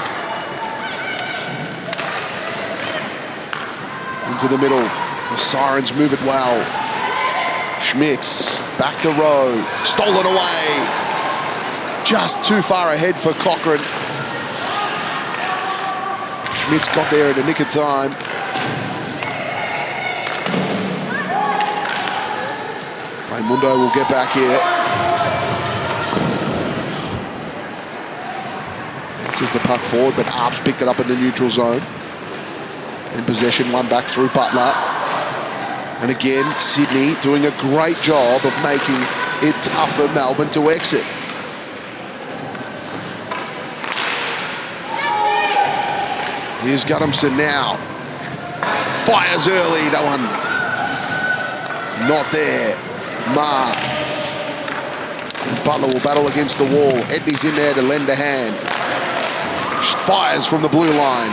Speaker 1: Into the middle. The Sirens move it well. Schmitz back to Rowe. Stolen away. Just too far ahead for Cochrane. Schmitz got there in the nick of time. Raimundo will get back here. Bounces the puck forward, but Arps picked it up in the neutral zone. In possession, one back through Butler. And again, Sydney doing a great job of making it tough for Melbourne to exit. Here's Guttamson now. Fires early, that one not there. Ma. And Butler will battle against the wall. Edney's in there to lend a hand. Fires from the blue line.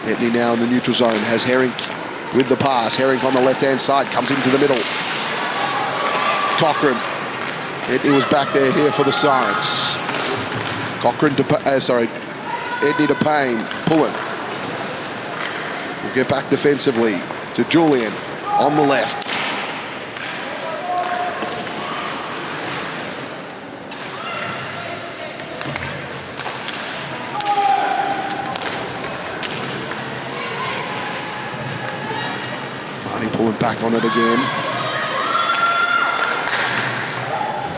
Speaker 1: Edney now in the neutral zone. Has Herring with the pass. Herring on the left-hand side. Comes into the middle. Cochrane. Edney was back there here for the Sirens. Cochrane to... Edney to Payne. Pullen. We'll get back defensively to Julian on the left. Marty Pullen back on it again.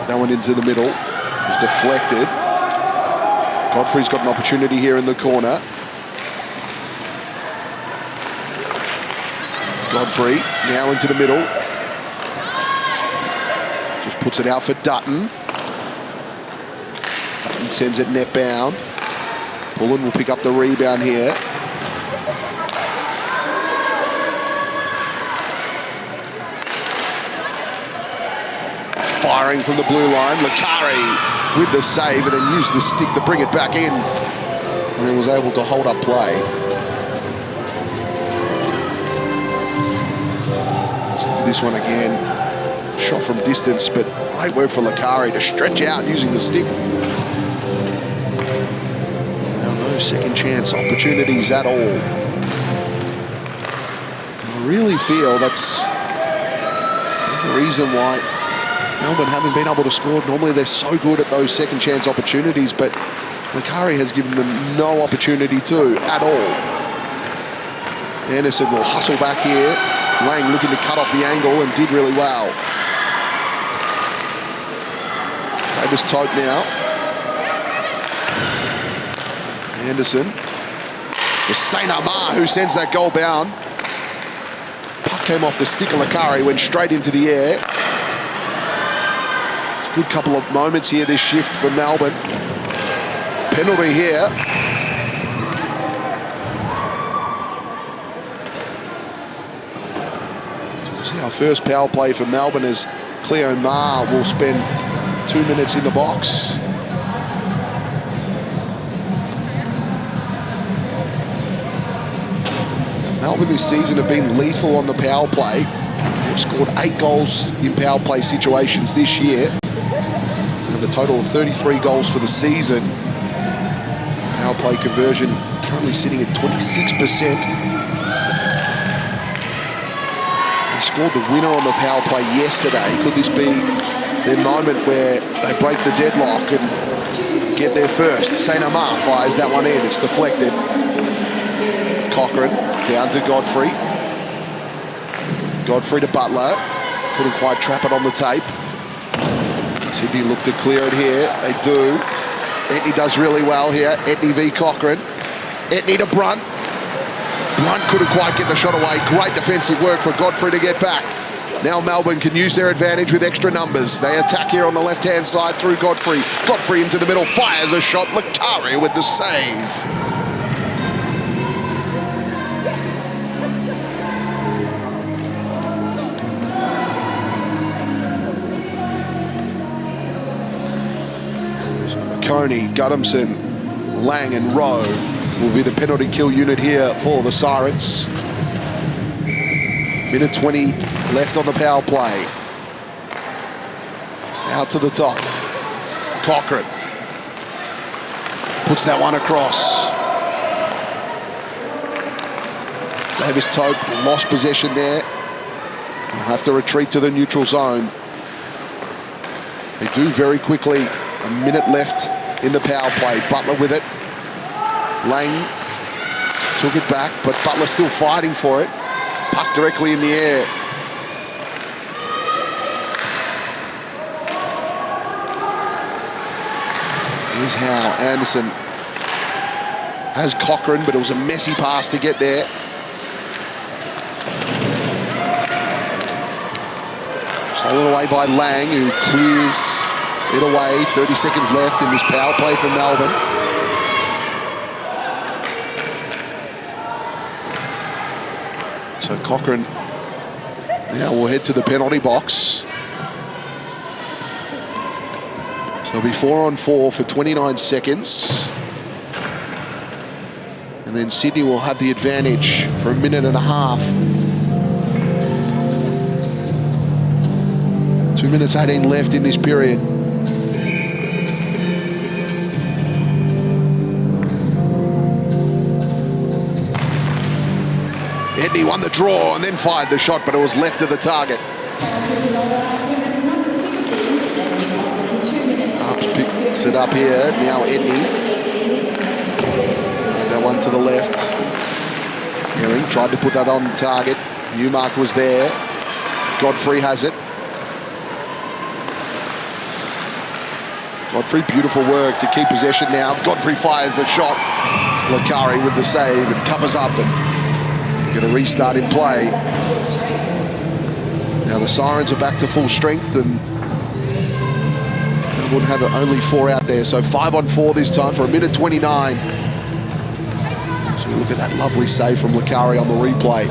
Speaker 1: That one into the middle. It was deflected. Godfrey's got an opportunity here in the corner. Godfrey now into the middle. Just puts it out for Dutton. Dutton sends it net bound. Pullen will pick up the rebound here. Firing from the blue line. Lakari with the save and then used the stick to bring it back in. And then was able to hold up play. This one again, shot from distance, but great work for Lakari to stretch out using the stick. Now no second chance opportunities at all. And I really feel that's the reason why Melbourne haven't been able to score. Normally they're so good at those second chance opportunities, but Lakari has given them no opportunity to at all. Anderson will hustle back here. Lang looking to cut off the angle and did really well. Davis Tote now. Anderson. To St. Amar, who sends that goal bound. Puck came off the stick of Lakari, went straight into the air. Good couple of moments here, this shift for Melbourne. Penalty here. Our first power play for Melbourne as Cleo Ma will spend 2 minutes in the box. Melbourne this season have been lethal on the power play. They've scored 8 goals in power play situations this year. They have a total of 33 goals for the season. Power play conversion currently sitting at 26%. They scored the winner on the power play yesterday. Could this be their moment where they break the deadlock and get there first? St. Amar fires that one in. It's deflected. Cochrane down to Godfrey. Godfrey to Butler. Couldn't quite trap it on the tape. Sydney look to clear it here. They do. Edney does really well here. Edney v Cochrane. Edney to Brunt. Brunt couldn't quite get the shot away. Great defensive work for Godfrey to get back. Now Melbourne can use their advantage with extra numbers. They attack here on the left-hand side through Godfrey. Godfrey into the middle, fires a shot. Lakari with the save. Coney, Guttamson, Lang and Rowe will be the penalty kill unit here for the Sirens. Minute 20 left on the power play. Out to the top. Cochrane puts that one across. Davis Tope lost possession there. They'll have to retreat to the neutral zone. They do very quickly. A minute left in the power play. Butler with it. Lang took it back, but Butler still fighting for it. Puck directly in the air. Here's how Anderson has Cochrane, but it was a messy pass to get there. Stolen away by Lang, who clears it away. 30 seconds left in this power play from Melbourne. So Cochrane now will head to the penalty box. So it'll be 4-on-4 for 29 seconds. And then Sydney will have the advantage for a minute and a half. 2 minutes 18 left in this period. Edney won the draw and then fired the shot, but it was left of the target. Picks it up here. Now Edney. That one to the left. Herring tried to put that on target. Newmark was there. Godfrey has it. Godfrey, beautiful work to keep possession now. Godfrey fires the shot. Lakari with the save and covers up and get a restart in play. Now the Sirens are back to full strength and they would have only 4 out there. So 5-on-4 this time for a minute 29. So look at that lovely save from Lakari on the replay.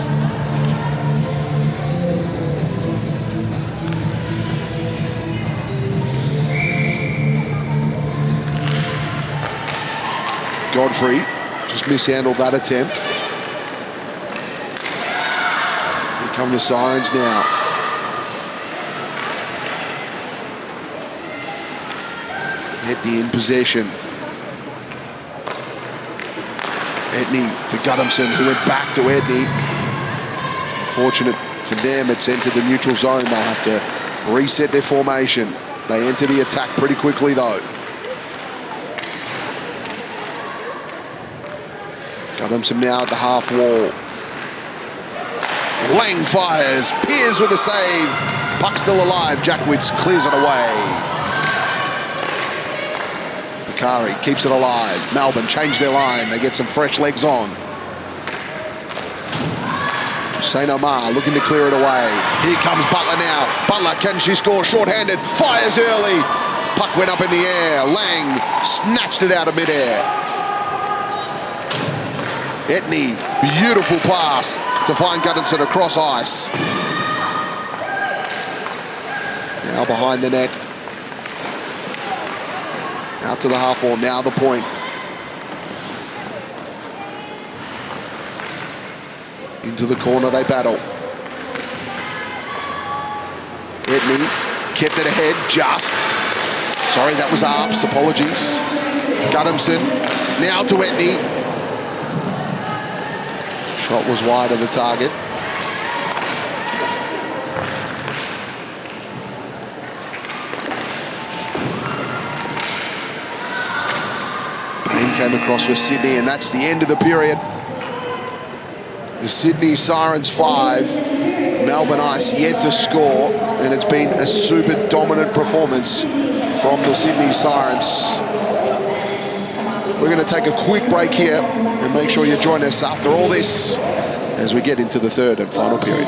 Speaker 1: Godfrey just mishandled that attempt. Here come the Sirens now. Edney in possession. Edney to Guttamson, who went back to Edney. Fortunate for them, it's entered the neutral zone. They'll have to reset their formation. They enter the attack pretty quickly though. Guttamson now at the half wall. Lang fires, Pears with a save. Puck still alive, Jackwitz clears it away. Bakari keeps it alive. Melbourne change their line, they get some fresh legs on. St. Omar looking to clear it away. Here comes Butler now. Butler, can she score? Short-handed, fires early. Puck went up in the air. Lang snatched it out of midair. Edney, beautiful pass to find Guttamson across ice. Now behind the net. Out to the half wall, now the point. Into the corner they battle. Edney kept it ahead, just. Sorry, that was Arps, apologies. Guttamson, now to Edney. Shot was wide of the target. Payne came across for Sydney, and that's the end of the period. The Sydney Sirens 5, Melbourne Ice yet to score, and it's been a super dominant performance from the Sydney Sirens. We're going to take a quick break here and make sure you join us after all this as we get into the third and final period.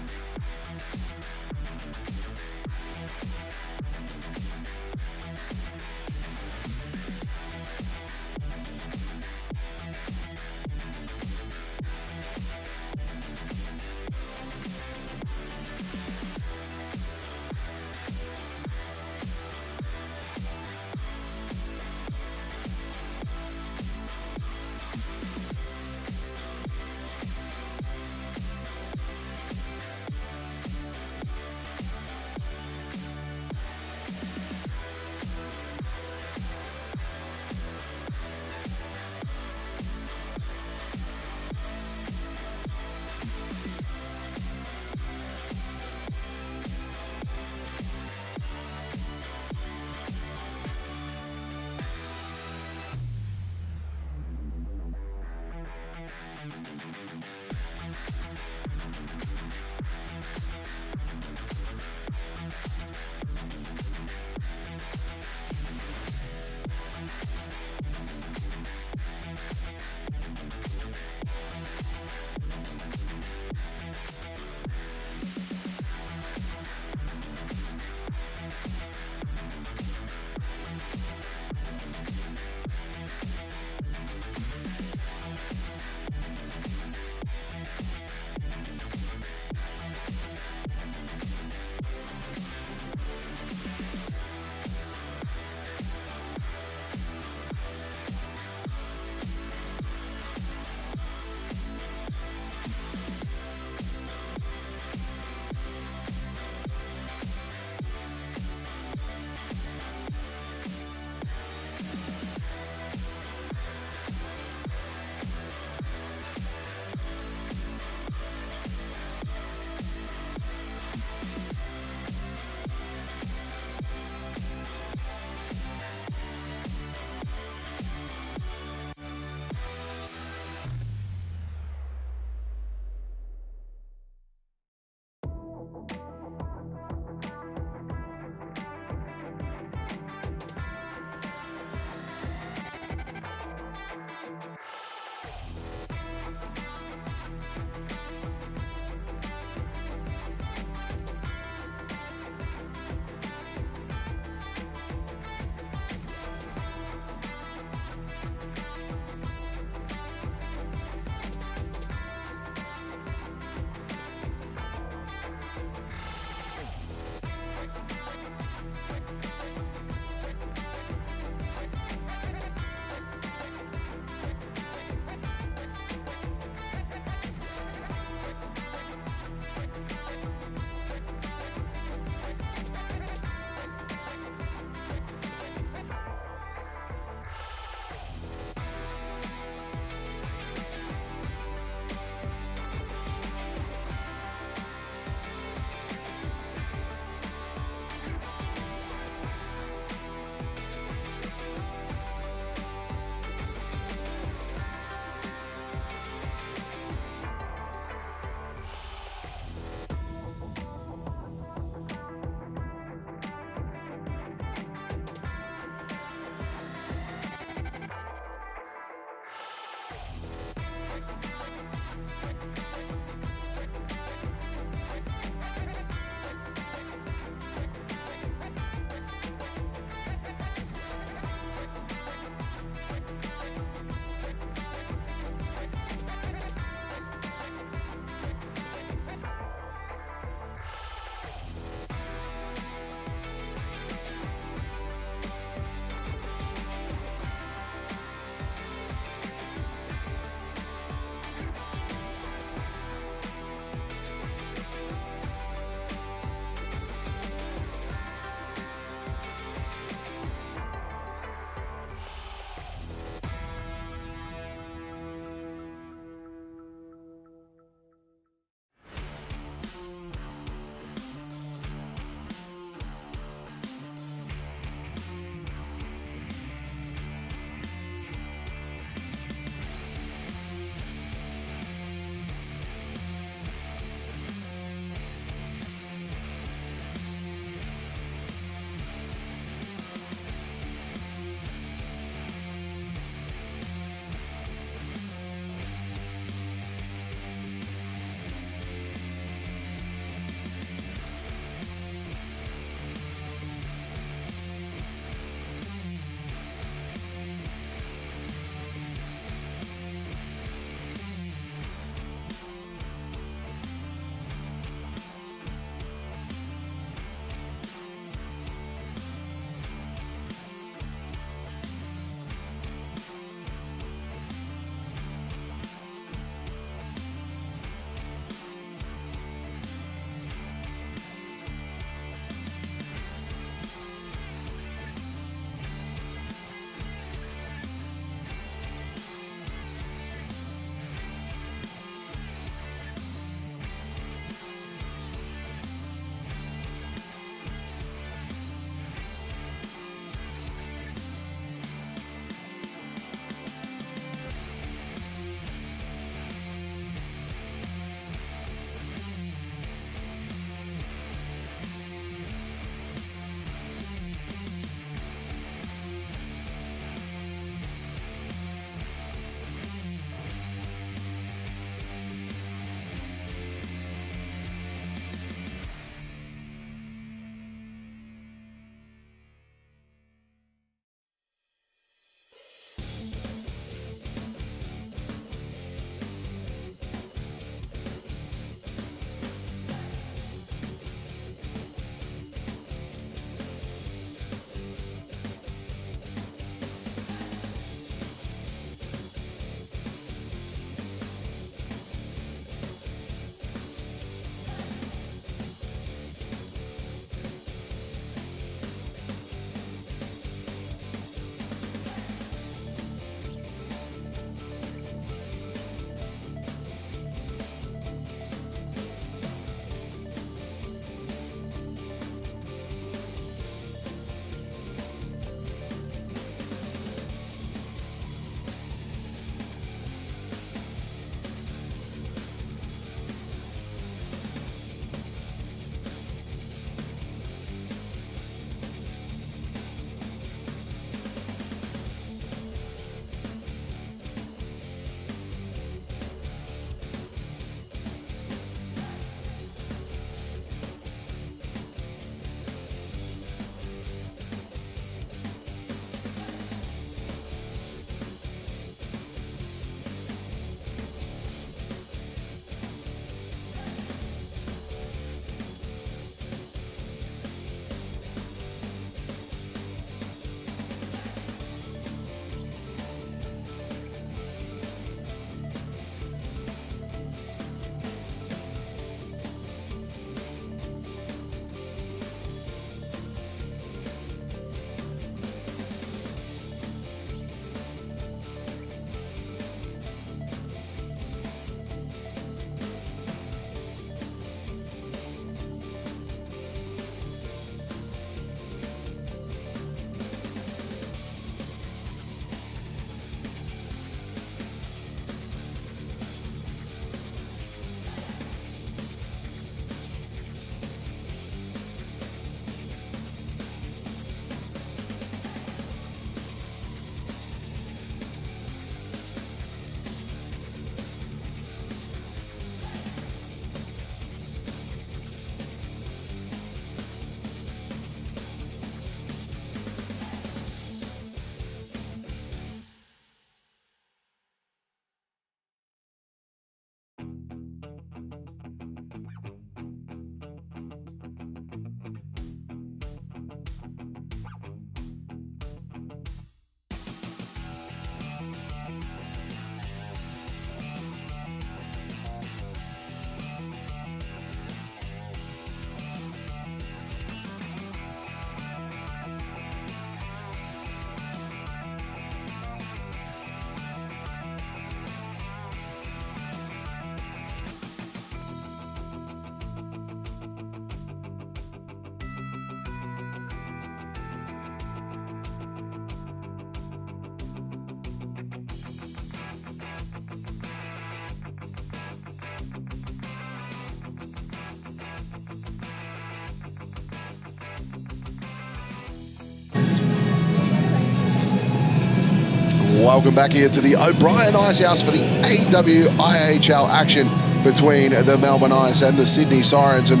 Speaker 1: Welcome back here to the O'Brien Icehouse for the AWIHL action between the Melbourne Ice and the Sydney Sirens. And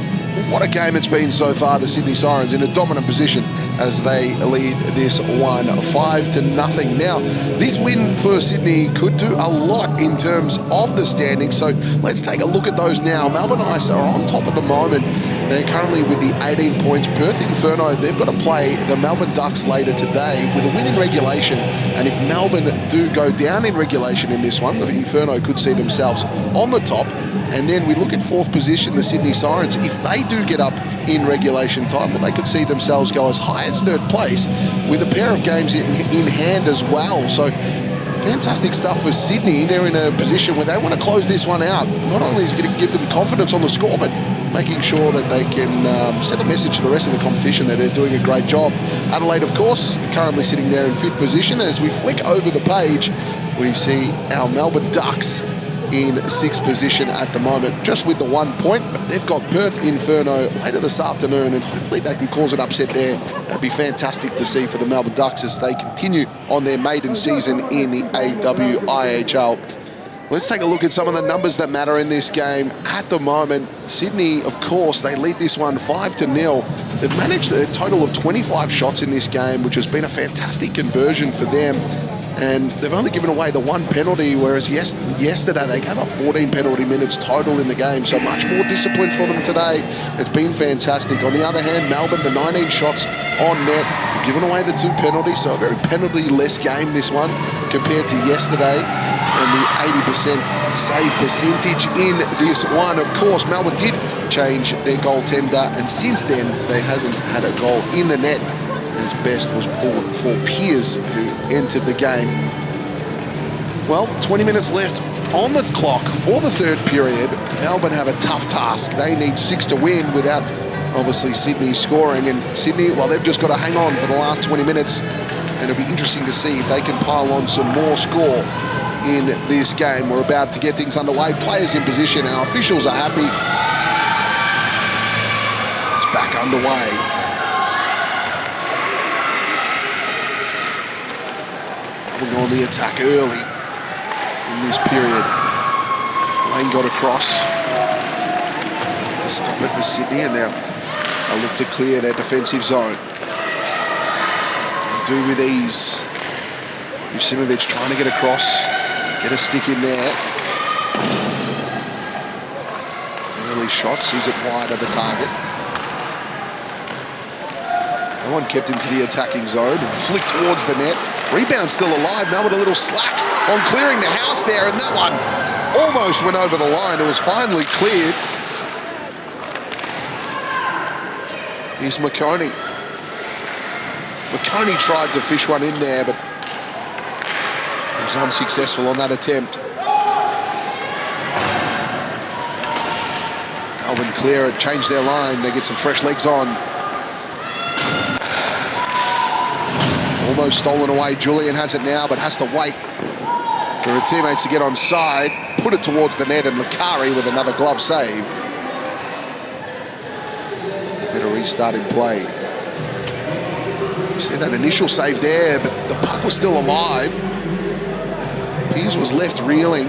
Speaker 1: what a game it's been so far. The Sydney Sirens in a dominant position as they lead this one 5-0. Now, this win for Sydney could do a lot in terms of the standings. So let's take a look at those now. Melbourne Ice are on top at the moment. They're currently with the 18 points. Perth Inferno, they've got to play the Melbourne Ducks later today with a win in regulation. And if Melbourne do go down in regulation in this one, the Inferno could see themselves on the top. And then we look at fourth position, the Sydney Sirens. If they do get up in regulation time, well, they could see themselves go as high as third place with a pair of games in hand as well. So fantastic stuff for Sydney. They're in a position where they want to close this one out. Not only is it going to give them confidence on the score, but making sure that they can send a message to the rest of the competition that they're doing a great job. Adelaide, of course, currently sitting there in fifth position. As we flick over the page, we see our Melbourne Ducks in sixth position at the moment, just with the 1 point. But they've got Perth Inferno later this afternoon, and hopefully they can cause an upset there. That'd be fantastic to see for the Melbourne Ducks as they continue on their maiden season in the AWIHL. Let's take a look at some of the numbers that matter in this game. At the moment, Sydney, of course, they lead this one 5-0. They've managed a total of 25 shots in this game, which has been a fantastic conversion for them. And they've only given away the one penalty, whereas yesterday they gave up 14 penalty minutes total in the game. So much more discipline for them today. It's been fantastic. On the other hand, Melbourne, the 19 shots on net, given away the 2 penalties. So a very penalty-less game, this one, compared to yesterday. And the 80% save percentage in this one. Of course, Melbourne did change their goaltender, and since then they haven't had a goal in the net. His best was for Piers, who entered the game. Well, 20 minutes left on the clock for the third period. Melbourne have a tough task. They need 6 to win without, obviously, Sydney scoring. And Sydney, well, they've just got to hang on for the last 20 minutes. And it'll be interesting to see if they can pile on some more score in this game. We're about to get things underway. Players in position. Our officials are happy. It's back underway. We're on the attack early in this period. Lane got across to stop it for Sydney, and now they'll look to clear their defensive zone. They do with ease. Jusimovic trying to get across, get a stick in there. Early shot, sees it wide of the target. No one kept into the attacking zone and flicked towards the net. Rebound still alive. Melbourne a little slack on clearing the house there, and that one almost went over the line. It was finally cleared. Here's McConey. McConey tried to fish one in there, but he was unsuccessful on that attempt. Melbourne clear it, change their line. They get some fresh legs on. Almost stolen away. Julian has it now, but has to wait for her teammates to get on side. Put it towards the net, and Lakari with another glove save. Better restart in play. See that initial save there, but the puck was still alive. Piers was left reeling.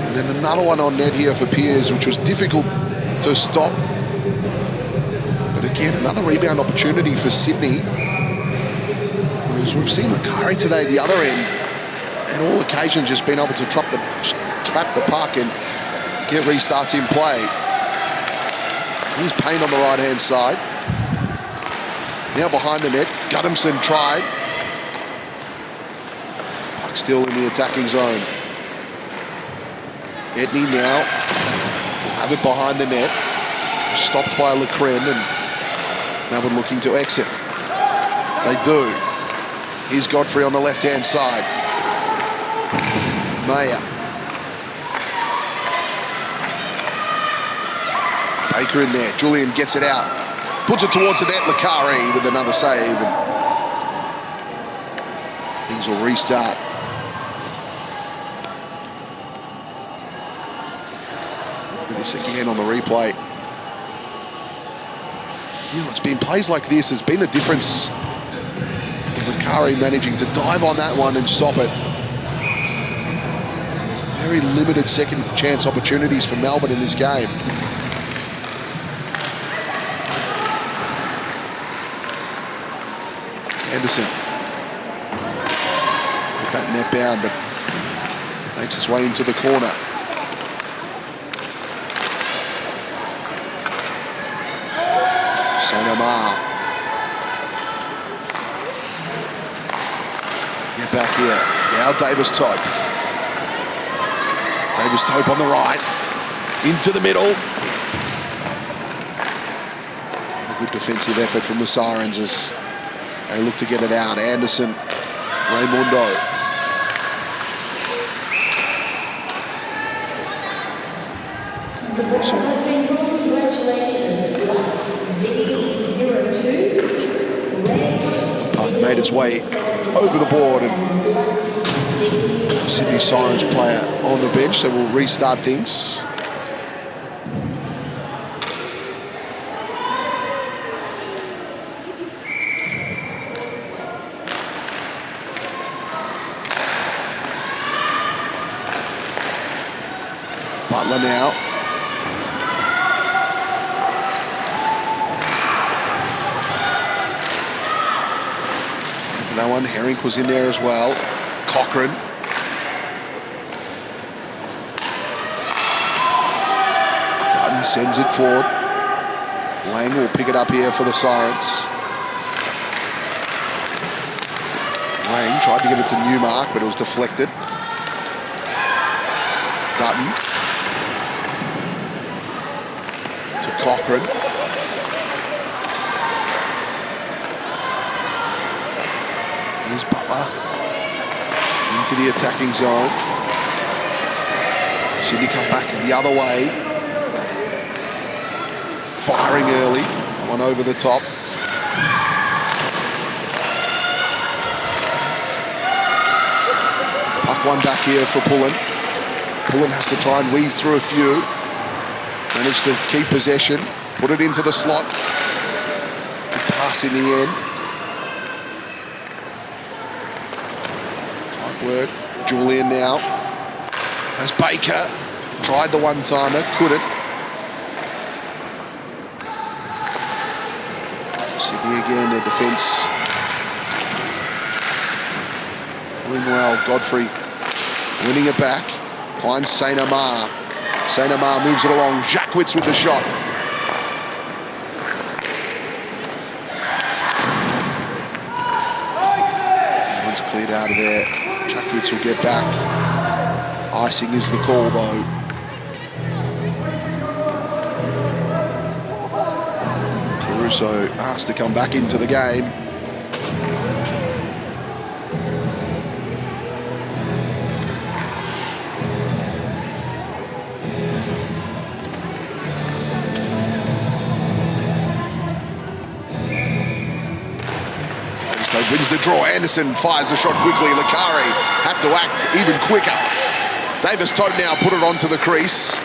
Speaker 1: And then another one on net here for Piers, which was difficult to stop. Again, another rebound opportunity for Sydney. As we've seen Lakari today, the other end, and all occasions just been able to trap the puck and get restarts in play. Here's Payne on the right-hand side. Now behind the net, Guttimson tried. Puck still in the attacking zone. Edney now will have it behind the net. Stopped by Lecren, and Melbourne looking to exit. They do. Here's Godfrey on the left-hand side. Mayer. Baker in there. Julian gets it out. Puts it towards the net. Lakari with another save. And things will restart. Look at this again on the replay. It's been plays like this has been the difference in the Lakari managing to dive on that one and stop it. Very limited second chance opportunities for Melbourne in this game. Anderson. With that net bound, but makes its way into the corner. St. Omar. Get back here. Now Davis-Tope. Davis-Tope on the right. Into the middle. A good defensive effort from the Sirens as they look to get it out. Anderson. Raimundo.
Speaker 2: The ball has been drawn. Congratulations. D02.
Speaker 1: Made its way over the board, and Sydney Sirens player on the bench, so we'll restart things. Butler now. That one, Herink was in there as well. Cochrane. Dutton sends it forward. Lang will pick it up here for the Sirens. Lang tried to get it to Newmark, but it was deflected. Dutton. To Cochrane. Here's Butler into the attacking zone. Sydney come back the other way. Firing early. One over the top. Puck one back here for Pullen. Pullen has to try and weave through a few. Managed to keep possession. Put it into the slot. Good pass in the end. Work. Julian now. As Baker tried the one-timer, couldn't. Sydney again, their defence doing well. Godfrey winning it back. Finds St. Omar. St. Omar moves it along. Jackwitz with the shot. That one's cleared out of there. Jackwitz will get back. Icing is the call, though. Caruso asked to come back into the game. Wins the draw. Anderson fires the shot quickly. Lakari had to act even quicker. Davis-Tope now put it onto the crease.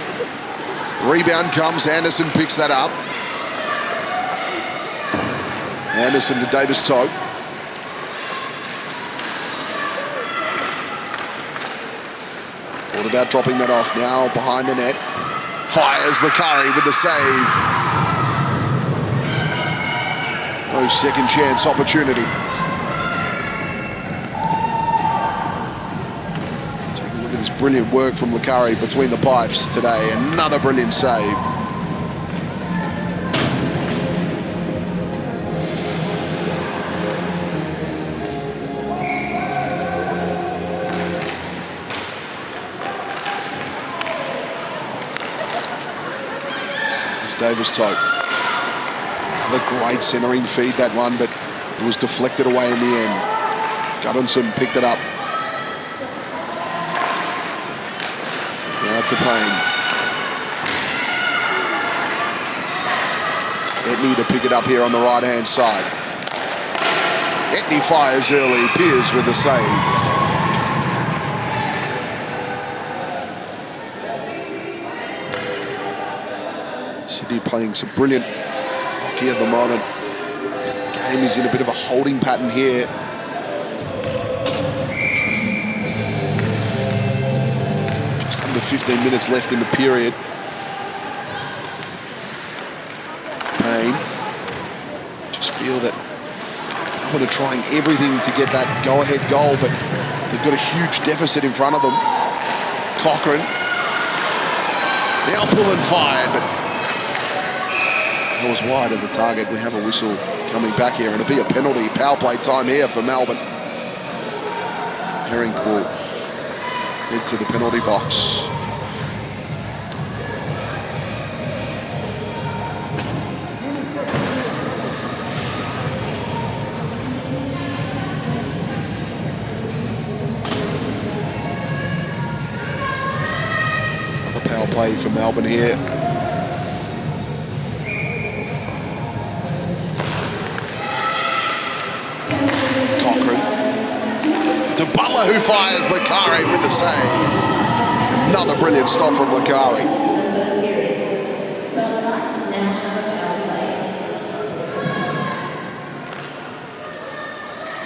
Speaker 1: Rebound comes. Anderson picks that up. Anderson to Davis-Tope. Thought about dropping that off. Now behind the net. Fires Lakari with the save. No second chance opportunity. Brilliant work from Lakari between the pipes today. Another brilliant save. It's Davis-Tope. Another great centering feed, that one, but it was deflected away in the end. Gudinson picked it up. To Payne. Etney to pick it up here on the right-hand side. Etney fires early. Piers with the save. Sydney playing some brilliant hockey at the moment. Game is in a bit of a holding pattern here. 15 minutes left in the period. Payne. Just feel that Melbourne are trying everything to get that go-ahead goal, but they've got a huge deficit in front of them. Cochrane. Now pull and fired, but that was wide of the target. We have a whistle coming back here, and it'll be a penalty. Power play time here for Melbourne. Herring will head to the penalty box. Another power play for Melbourne here. To Butler, who fires Lakari with the save. Another brilliant stop from Lakari.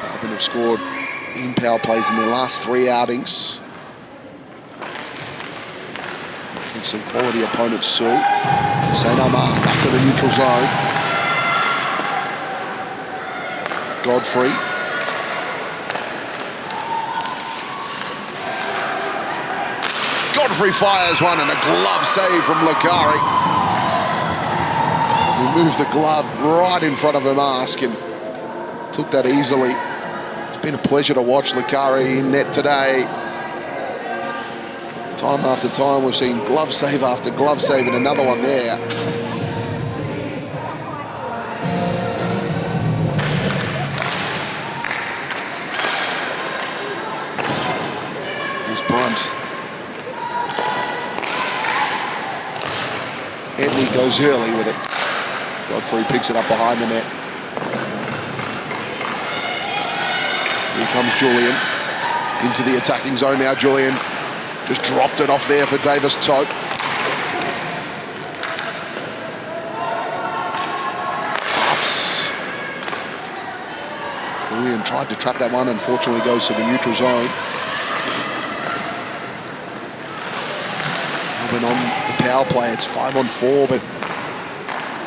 Speaker 1: Melbourne have scored in power plays in their last 3 outings. And some quality opponents too. St. Omar back to the neutral zone. Godfrey. Godfrey fires one, and a glove save from Lakari. He moved the glove right in front of her mask and took that easily. It's been a pleasure to watch Lakari in net today. Time after time, we've seen glove save after glove save, and another one there. Here's Brunt. Edley goes early with it. Godfrey picks it up behind the net. Here comes Julian. Into the attacking zone now, Julian. Just dropped it off there for Davis Tote. Ups. Julian tried to trap that one, unfortunately goes to the neutral zone. Melbourne on the power play, it's 5-on-4, but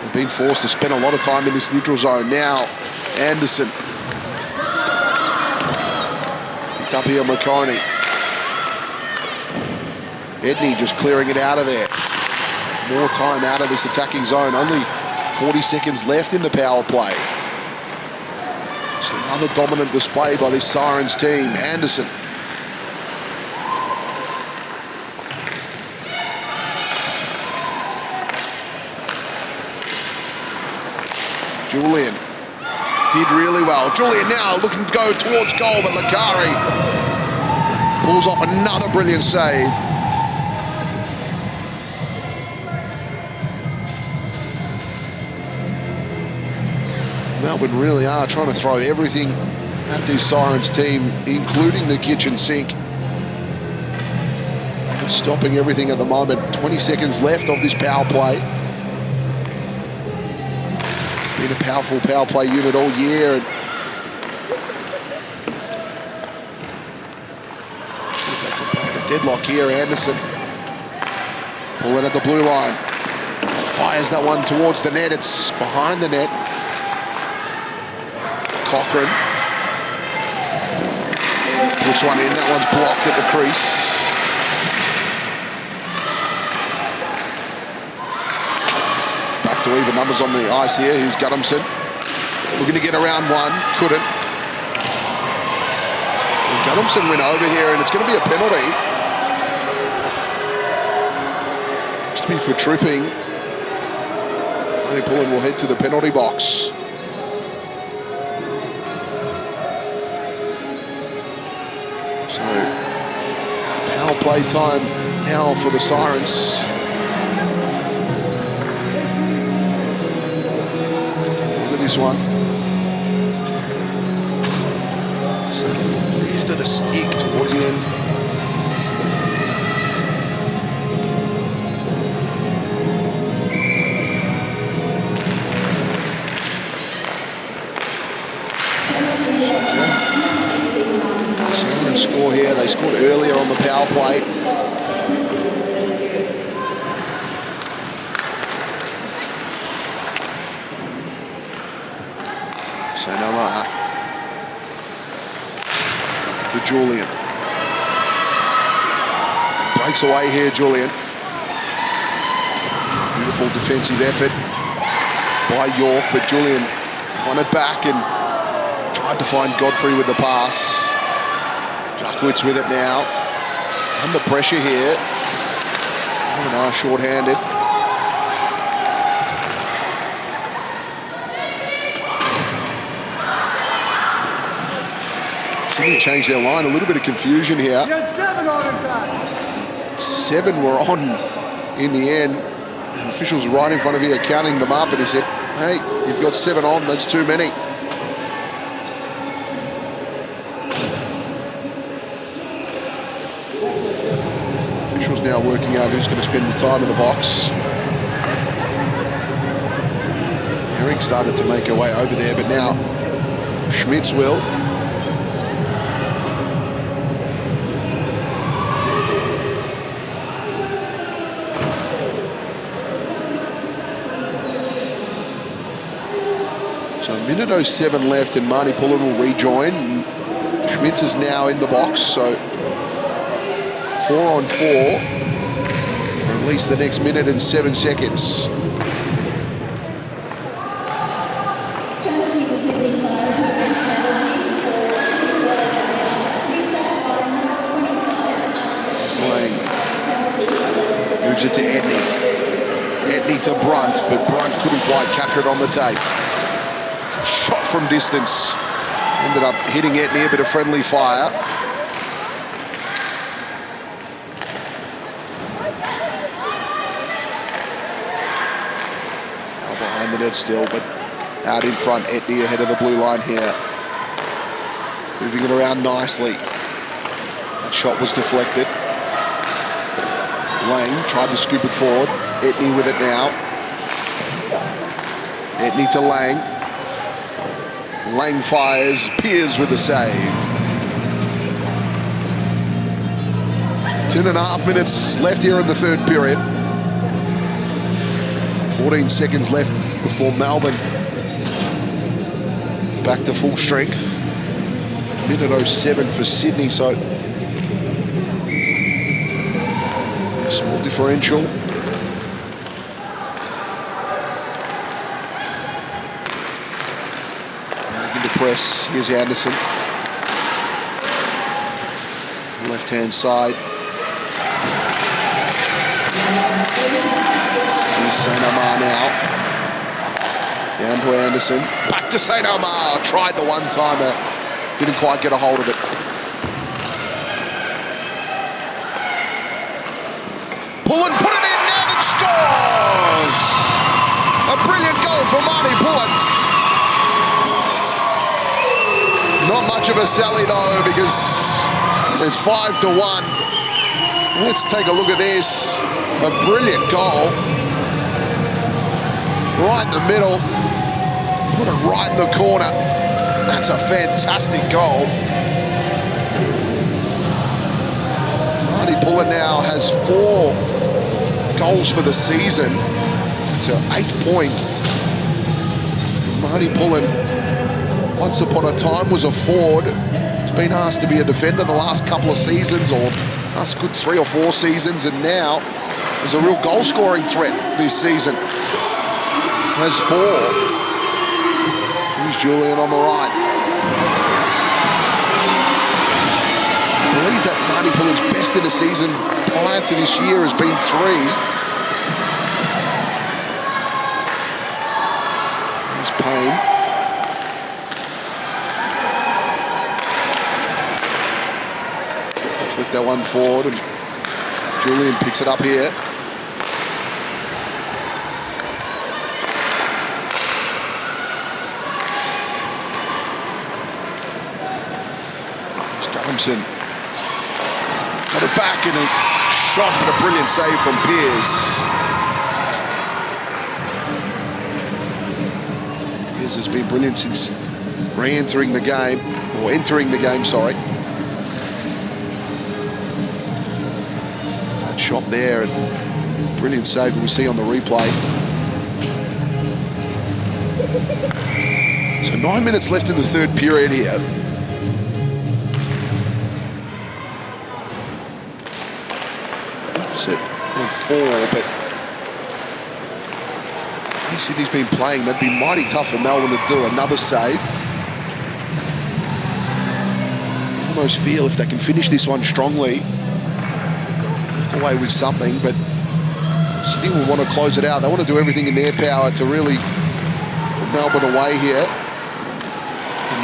Speaker 1: they've been forced to spend a lot of time in this neutral zone. Now, Anderson. Picked up here, McConey. Edney just clearing it out of there. More time out of this attacking zone. Only 40 seconds left in the power play. So another dominant display by this Sirens team. Anderson. Julian did really well. Julian now looking to go towards goal, but Lakari pulls off another brilliant save. Melbourne really are trying to throw everything at this Sirens team, including the kitchen sink. They're stopping everything at the moment. 20 seconds left of this power play. Been a powerful power play unit all year. And let's see if they can break the deadlock here. Anderson pulling at the blue line. Fires that one towards the net. It's behind the net. Cochrane puts one in. That one's blocked at the crease. Back to even numbers on the ice here. Here's Guttamson. Looking to get around one. Couldn't. And Guttamson went over here, and it's going to be a penalty. Just be for tripping. Only Pullen will head to the penalty box. So, power play time now for the Sirens. Look at this one. Just a little lift of the stick towards the end. Sirens score here. They scored earlier on the power play. Julian. Breaks away here, Julian. Beautiful defensive effort by York, but Julian won it back and tried to find Godfrey with the pass. Jakowitz with it now. Under pressure here. Oh no, short-handed. Sydney changed their line. A little bit of confusion here. 7 were on in the end. The official's right in front of you counting them up, and he said, hey, you've got 7 on, that's too many. Official's now working out who's going to spend the time in the box. Herring started to make her way over there, but now Schmitz will. So 1:07 left and Marnie Pullen will rejoin. Schmitz is now in the box, so 4 on 4 for at least the next 1:07 seconds.
Speaker 2: Penalty to Sydney Sirens, a bench penalty for 20 players against. To be set by number 25.
Speaker 1: Moves it to Etney. Etney to Brunt, but Brunt couldn't quite capture it on the tape. Shot from distance. Ended up hitting Etney, a bit of friendly fire. Now behind the net still, but out in front, Etney ahead of the blue line here. Moving it around nicely. That shot was deflected. Lang tried to scoop it forward. Etney with it now. Etney to Lang. Lang fires, Piers with the save. 10.5 minutes left here in the third period. 14 seconds left before Melbourne back to full strength. 1:07 for Sydney, so a small differential. Press. Here's Anderson. Left-hand side. Here's St. Omar now. Down to Anderson. Back to St. Omar. Tried the one-timer. Didn't quite get a hold of it. Pullen put it in net and scores! A brilliant goal for Marnie Pullen. Not much of a sally though, because it's 5-1. Let's take a look at this. A brilliant goal. Right in the middle. Put it right in the corner. That's a fantastic goal. Marnie Pullen now has 4 goals for the season. It's an 8-point. Marnie Pullen, once upon a time, was a forward. He's been asked to be a defender the last couple of seasons, or last good 3 or 4 seasons, and now is a real goal-scoring threat this season. Has 4. Here's Julian on the right. I believe that Marnie Pullen's best in a season prior to this year has been 3. Here's Payne. Flick that one forward, and Julian picks it up here. Thompson got it back in a shot, but a brilliant save from Piers. Piers has been brilliant since re-entering the game, or entering the game, sorry. That shot there, and brilliant save we see on the replay. So 9 minutes left in the third period here. It's at 4, but Sydney's been playing. That'd be mighty tough for Melbourne to do. Another save. I almost feel if they can finish this one strongly, walk away with something, but Sydney will want to close it out. They want to do everything in their power to really put Melbourne away here.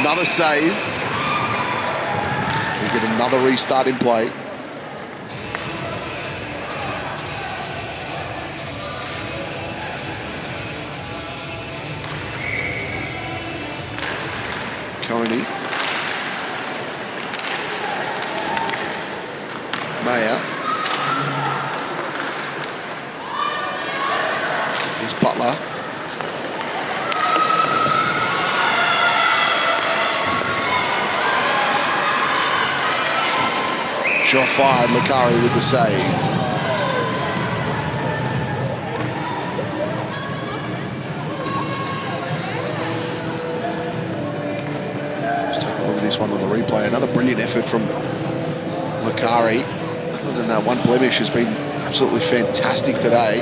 Speaker 1: Another save. We get another restart in play. Coney. Mayer. Here's Butler. Shot fired, Lakari with the save. This one on the replay. Another brilliant effort from Lakari. Other than that, one blemish has been absolutely fantastic today.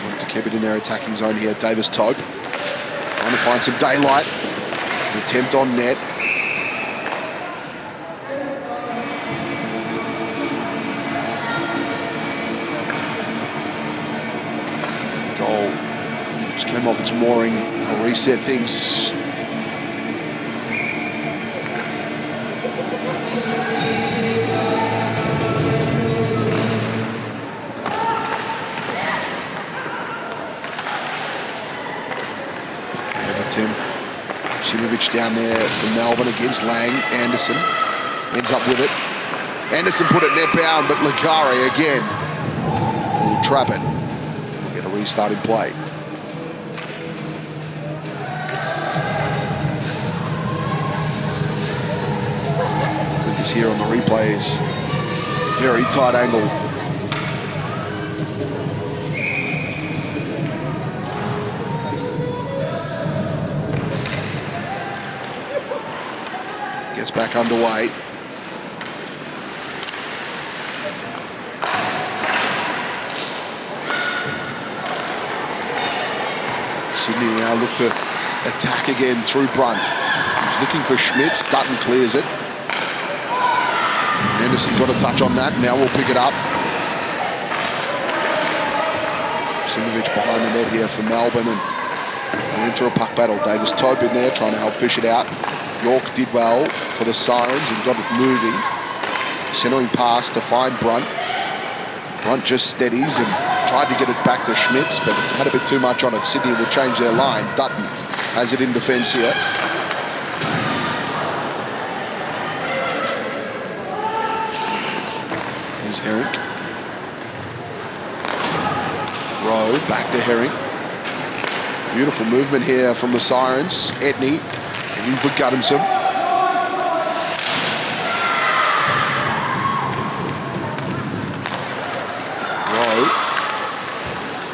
Speaker 1: Want to keep it in their attacking zone here. Davis Tope trying to find some daylight. An attempt on net. Just came off its mooring. I'll reset things. Tim Simovic down there for Melbourne against Lang. Anderson ends up with it. Anderson put it net bound, but Lakari again will trap it. We'll get a restart in play. Here on the replays, very tight angle. Gets back underway. Sydney now look to attack again through Brunt. He's looking for Schmitz. Dutton clears it. Anderson got a touch on that. Now we'll pick it up. Simovic behind the net here for Melbourne, and we're into a puck battle. Davis Tope in there trying to help fish it out. York did well for the Sirens and got it moving. Centering pass to find Brunt. Brunt just steadies and tried to get it back to Schmitz, but had a bit too much on it. Sydney will change their line. Dutton has it in defence here. Herring. Rowe back to Herring. Beautiful movement here from the Sirens. Edney looking for Guddenson. Rowe.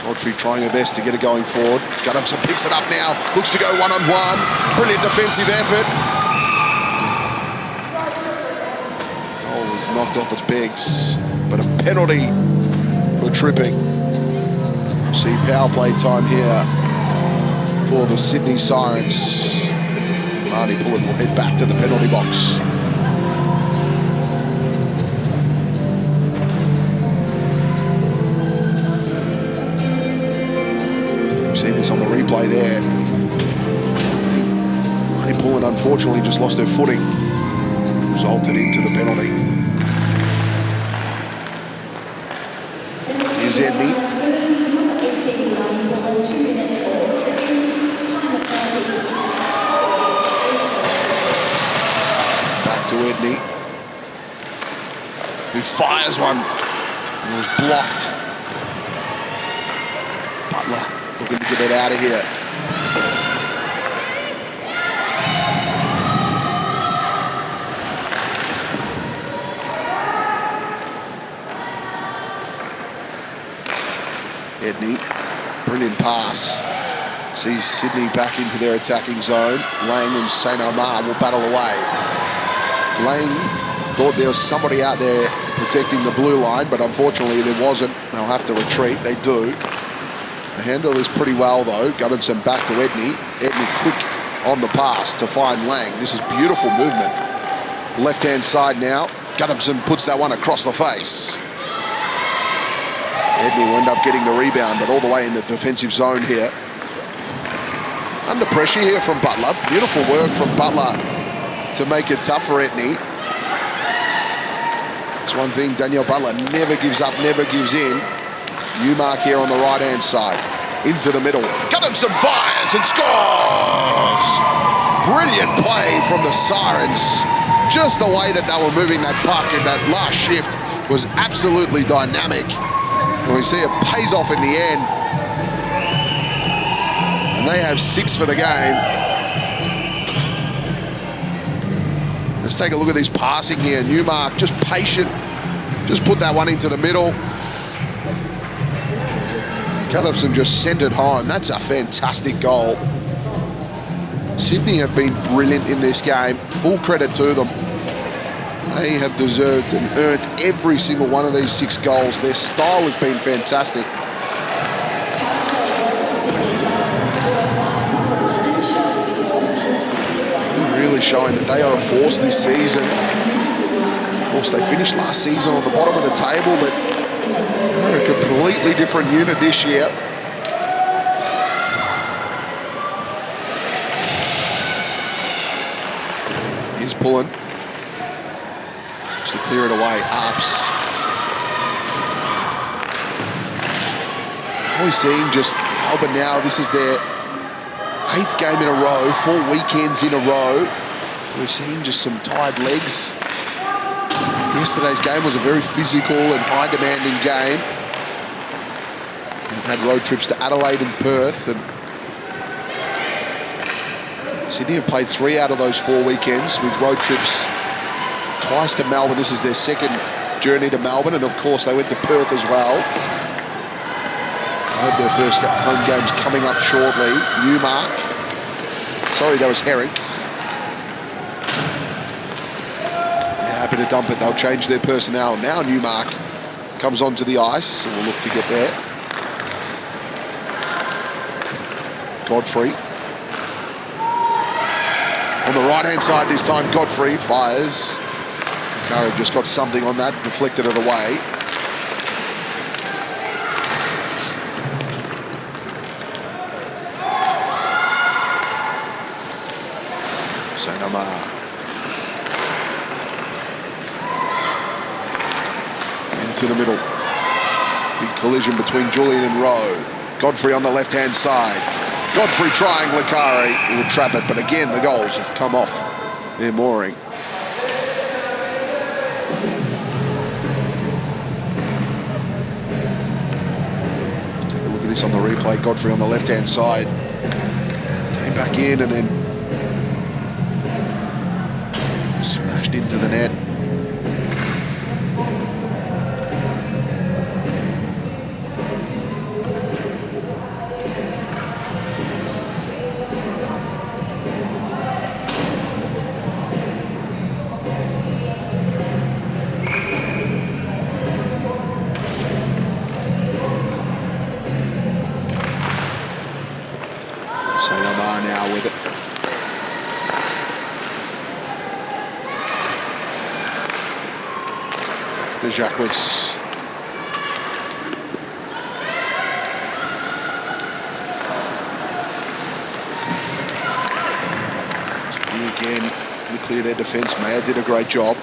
Speaker 1: Godfrey trying her best to get it going forward. Guddenson picks it up now. Looks to go one-on-one. Brilliant defensive effort. Oh, he's knocked off its pegs. But a penalty for tripping. We'll see power play time here for the Sydney Sirens. Marnie Pullen will head back to the penalty box. You see this on the replay there. Marnie Pullen unfortunately just lost her footing, resulted into the penalty. Here's Edney. Back to Edney, who fires one and was blocked. Butler looking to get it out of here. Edney, brilliant pass. Sees Sydney back into their attacking zone. Lang and St. Omar will battle away. Lang thought there was somebody out there protecting the blue line, but unfortunately there wasn't. They'll have to retreat. They do. They handle this pretty well though. Guddansson back to Edney. Edney quick on the pass to find Lang. This is beautiful movement. Left-hand side now. Guddansson puts that one across the face. Edney will end up getting the rebound, but all the way in the defensive zone here. Under pressure here from Butler. Beautiful work from Butler to make it tough for Edney. It's one thing, Danielle Butler never gives up, never gives in. Newmark here on the right-hand side. Into the middle. Guddansson fires and scores! Brilliant play from the Sirens. Just the way that they were moving that puck in that last shift was absolutely dynamic. And we see it pays off in the end. And they have 6 for the game. Let's take a look at this passing here. Newmark just patient. Just put that one into the middle. Guddansson just sent it home. That's a fantastic goal. Sydney have been brilliant in this game. Full credit to them. They have deserved and earned every single one of these 6 goals. Their style has been fantastic. Really showing that they are a force this season. Of course, they finished last season on the bottom of the table, but they're a completely different unit this year. He's pulling. Just to clear it away. Ups. We're seeing just Melbourne now. This is their 8th game in a row, 4 weekends in a row. We're seeing just some tired legs. Yesterday's game was a very physical and high-demanding game. We've had road trips to Adelaide and Perth, and Sydney have played 3 out of those 4 weekends with road trips twice to Melbourne. This is their 2nd journey to Melbourne, and of course they went to Perth as well. I hope their first home game's coming up shortly. Newmark. Sorry, that was Herrick. Happy to dump it. They'll change their personnel. Now Newmark comes onto the ice and will look to get there. Godfrey. On the right-hand side this time, Godfrey fires. Curry just got something on that, deflected it away. St. Omar. To the middle. Big collision between Julian and Rowe. Godfrey on the left-hand side. Godfrey trying, Lakari will trap it, but again the goals have come off their mooring. Take a look at this on the replay. Godfrey on the left-hand side. Came back in and then smashed into the net. St. Omar now with it. The Jacques. Again, to clear their defence. Mayer did a great job.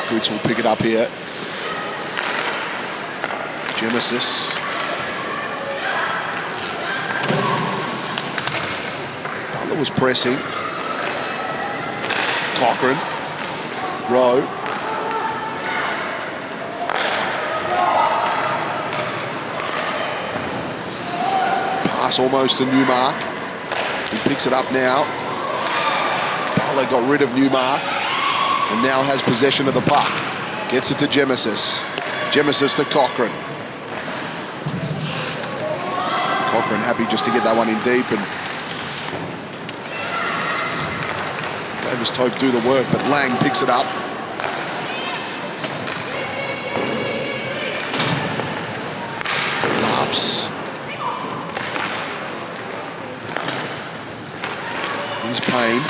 Speaker 1: Jacques will pick it up here. Genesis. Was pressing. Cochrane. Rowe. Pass almost to Newmark. He picks it up now. Butler got rid of Newmark and now has possession of the puck. Gets it to Genesis. Genesis to Cochrane. marker and happy just to get that one in deep. And Davis Tope do the work, but Lang picks it up. Ups. Here's Payne.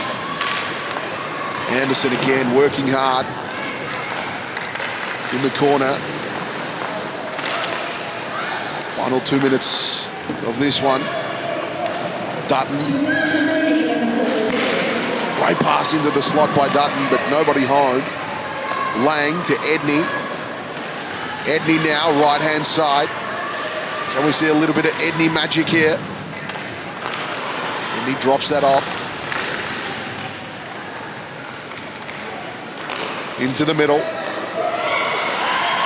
Speaker 1: Anderson again working hard in the corner. Final 2 minutes of this one. Dutton. Great pass into the slot by Dutton, but nobody home. Lang to Edney. Edney now, right-hand side. Can we see a little bit of Edney magic here? Edney drops that off. Into the middle.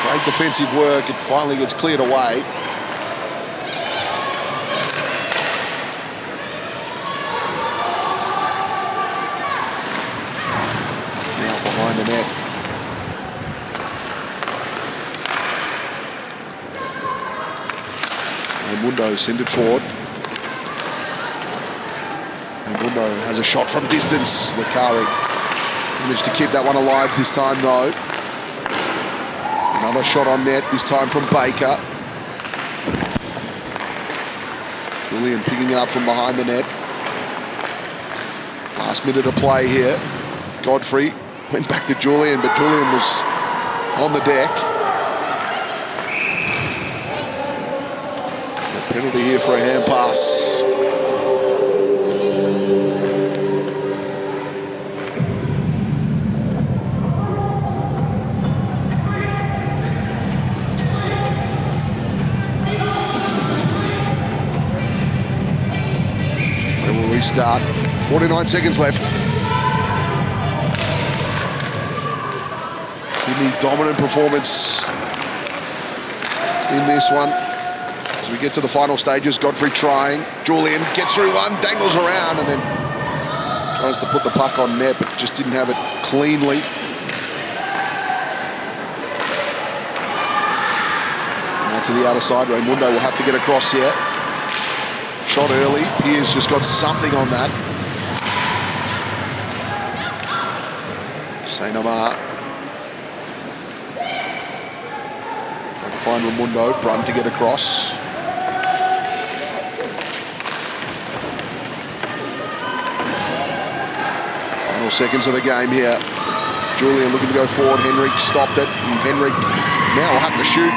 Speaker 1: Great defensive work. It finally gets cleared away. Now behind the net. Mundo send it forward. And Mundo has a shot from distance. Lucari managed to keep that one alive this time though. Another shot on net, this time from Baker. Julian picking it up from behind the net. Last minute of play here. Godfrey went back to Julian, but Julian was on the deck. Penalty here for a hand pass. They will restart. 49 seconds left. Sydney dominant performance in this one. We get to the final stages. Godfrey trying. Julian gets through one, dangles around, and then tries to put the puck on net, but just didn't have it cleanly. Now to the outer side. Raimundo will have to get across here. Shot early. Pierce just got something on that. Saint Amar. Trying to find Raimundo. Brunt to get across. Seconds of the game here. Julian looking to go forward. Henrik stopped it. And Henrik now will have to shoot.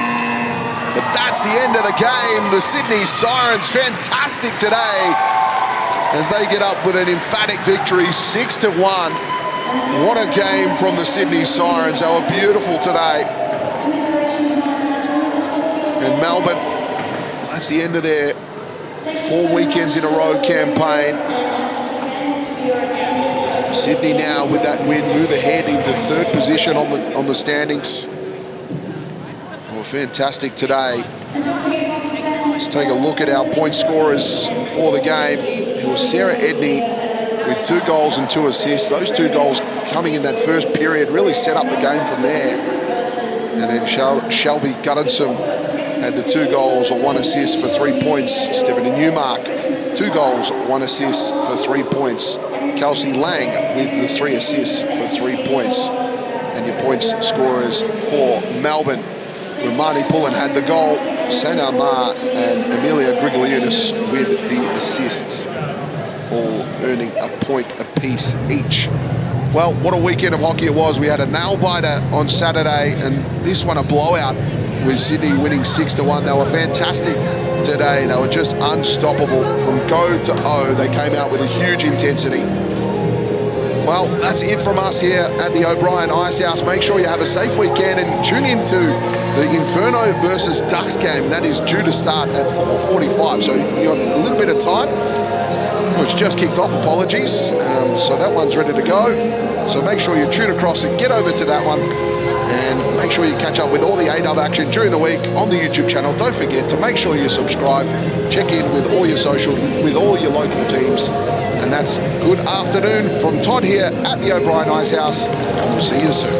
Speaker 1: But that's the end of the game. The Sydney Sirens fantastic today as they get up with an emphatic victory, 6-1. What a game from the Sydney Sirens. They were beautiful today. And Melbourne, that's the end of their 4 weekends in a row campaign. Sydney now with that win move ahead into 3rd position on the standings. Oh, fantastic today. Let's take a look at our point scorers for the game. It was Sarah Edney with 2 goals and 2 assists. Those 2 goals coming in that first period really set up the game from there. And then Shelby Guddenson had the 2 goals or 1 assist for 3 points. Stephanie Newmark, 2 goals, 1 assist for 3 points. Kelsey Lang with the 3 assists for 3 points. And your points scorers for Melbourne, Romani Pullen had the goal, Saint Amar and Amelia Grigoliunas with the assists, all earning a point apiece each. Well, what a weekend of hockey it was. We had a nail-biter on Saturday, and this one a blowout with Sydney winning 6-1. They were fantastic today. They were just unstoppable from go to O. They came out with a huge intensity. Well, that's it from us here at the O'Brien Icehouse. Make sure you have a safe weekend and tune in to the Inferno versus Ducks game. That is due to start at 4:45, so you've got a little bit of time. It's just kicked off, apologies. So that one's ready to go. So make sure you tune across and get over to that one. And make sure you catch up with all the AWIHL action during the week on the YouTube channel. Don't forget to make sure you subscribe, check in with all your social, with all your local teams. And that's good afternoon from Todd here at the O'Brien Icehouse, and we'll see you soon.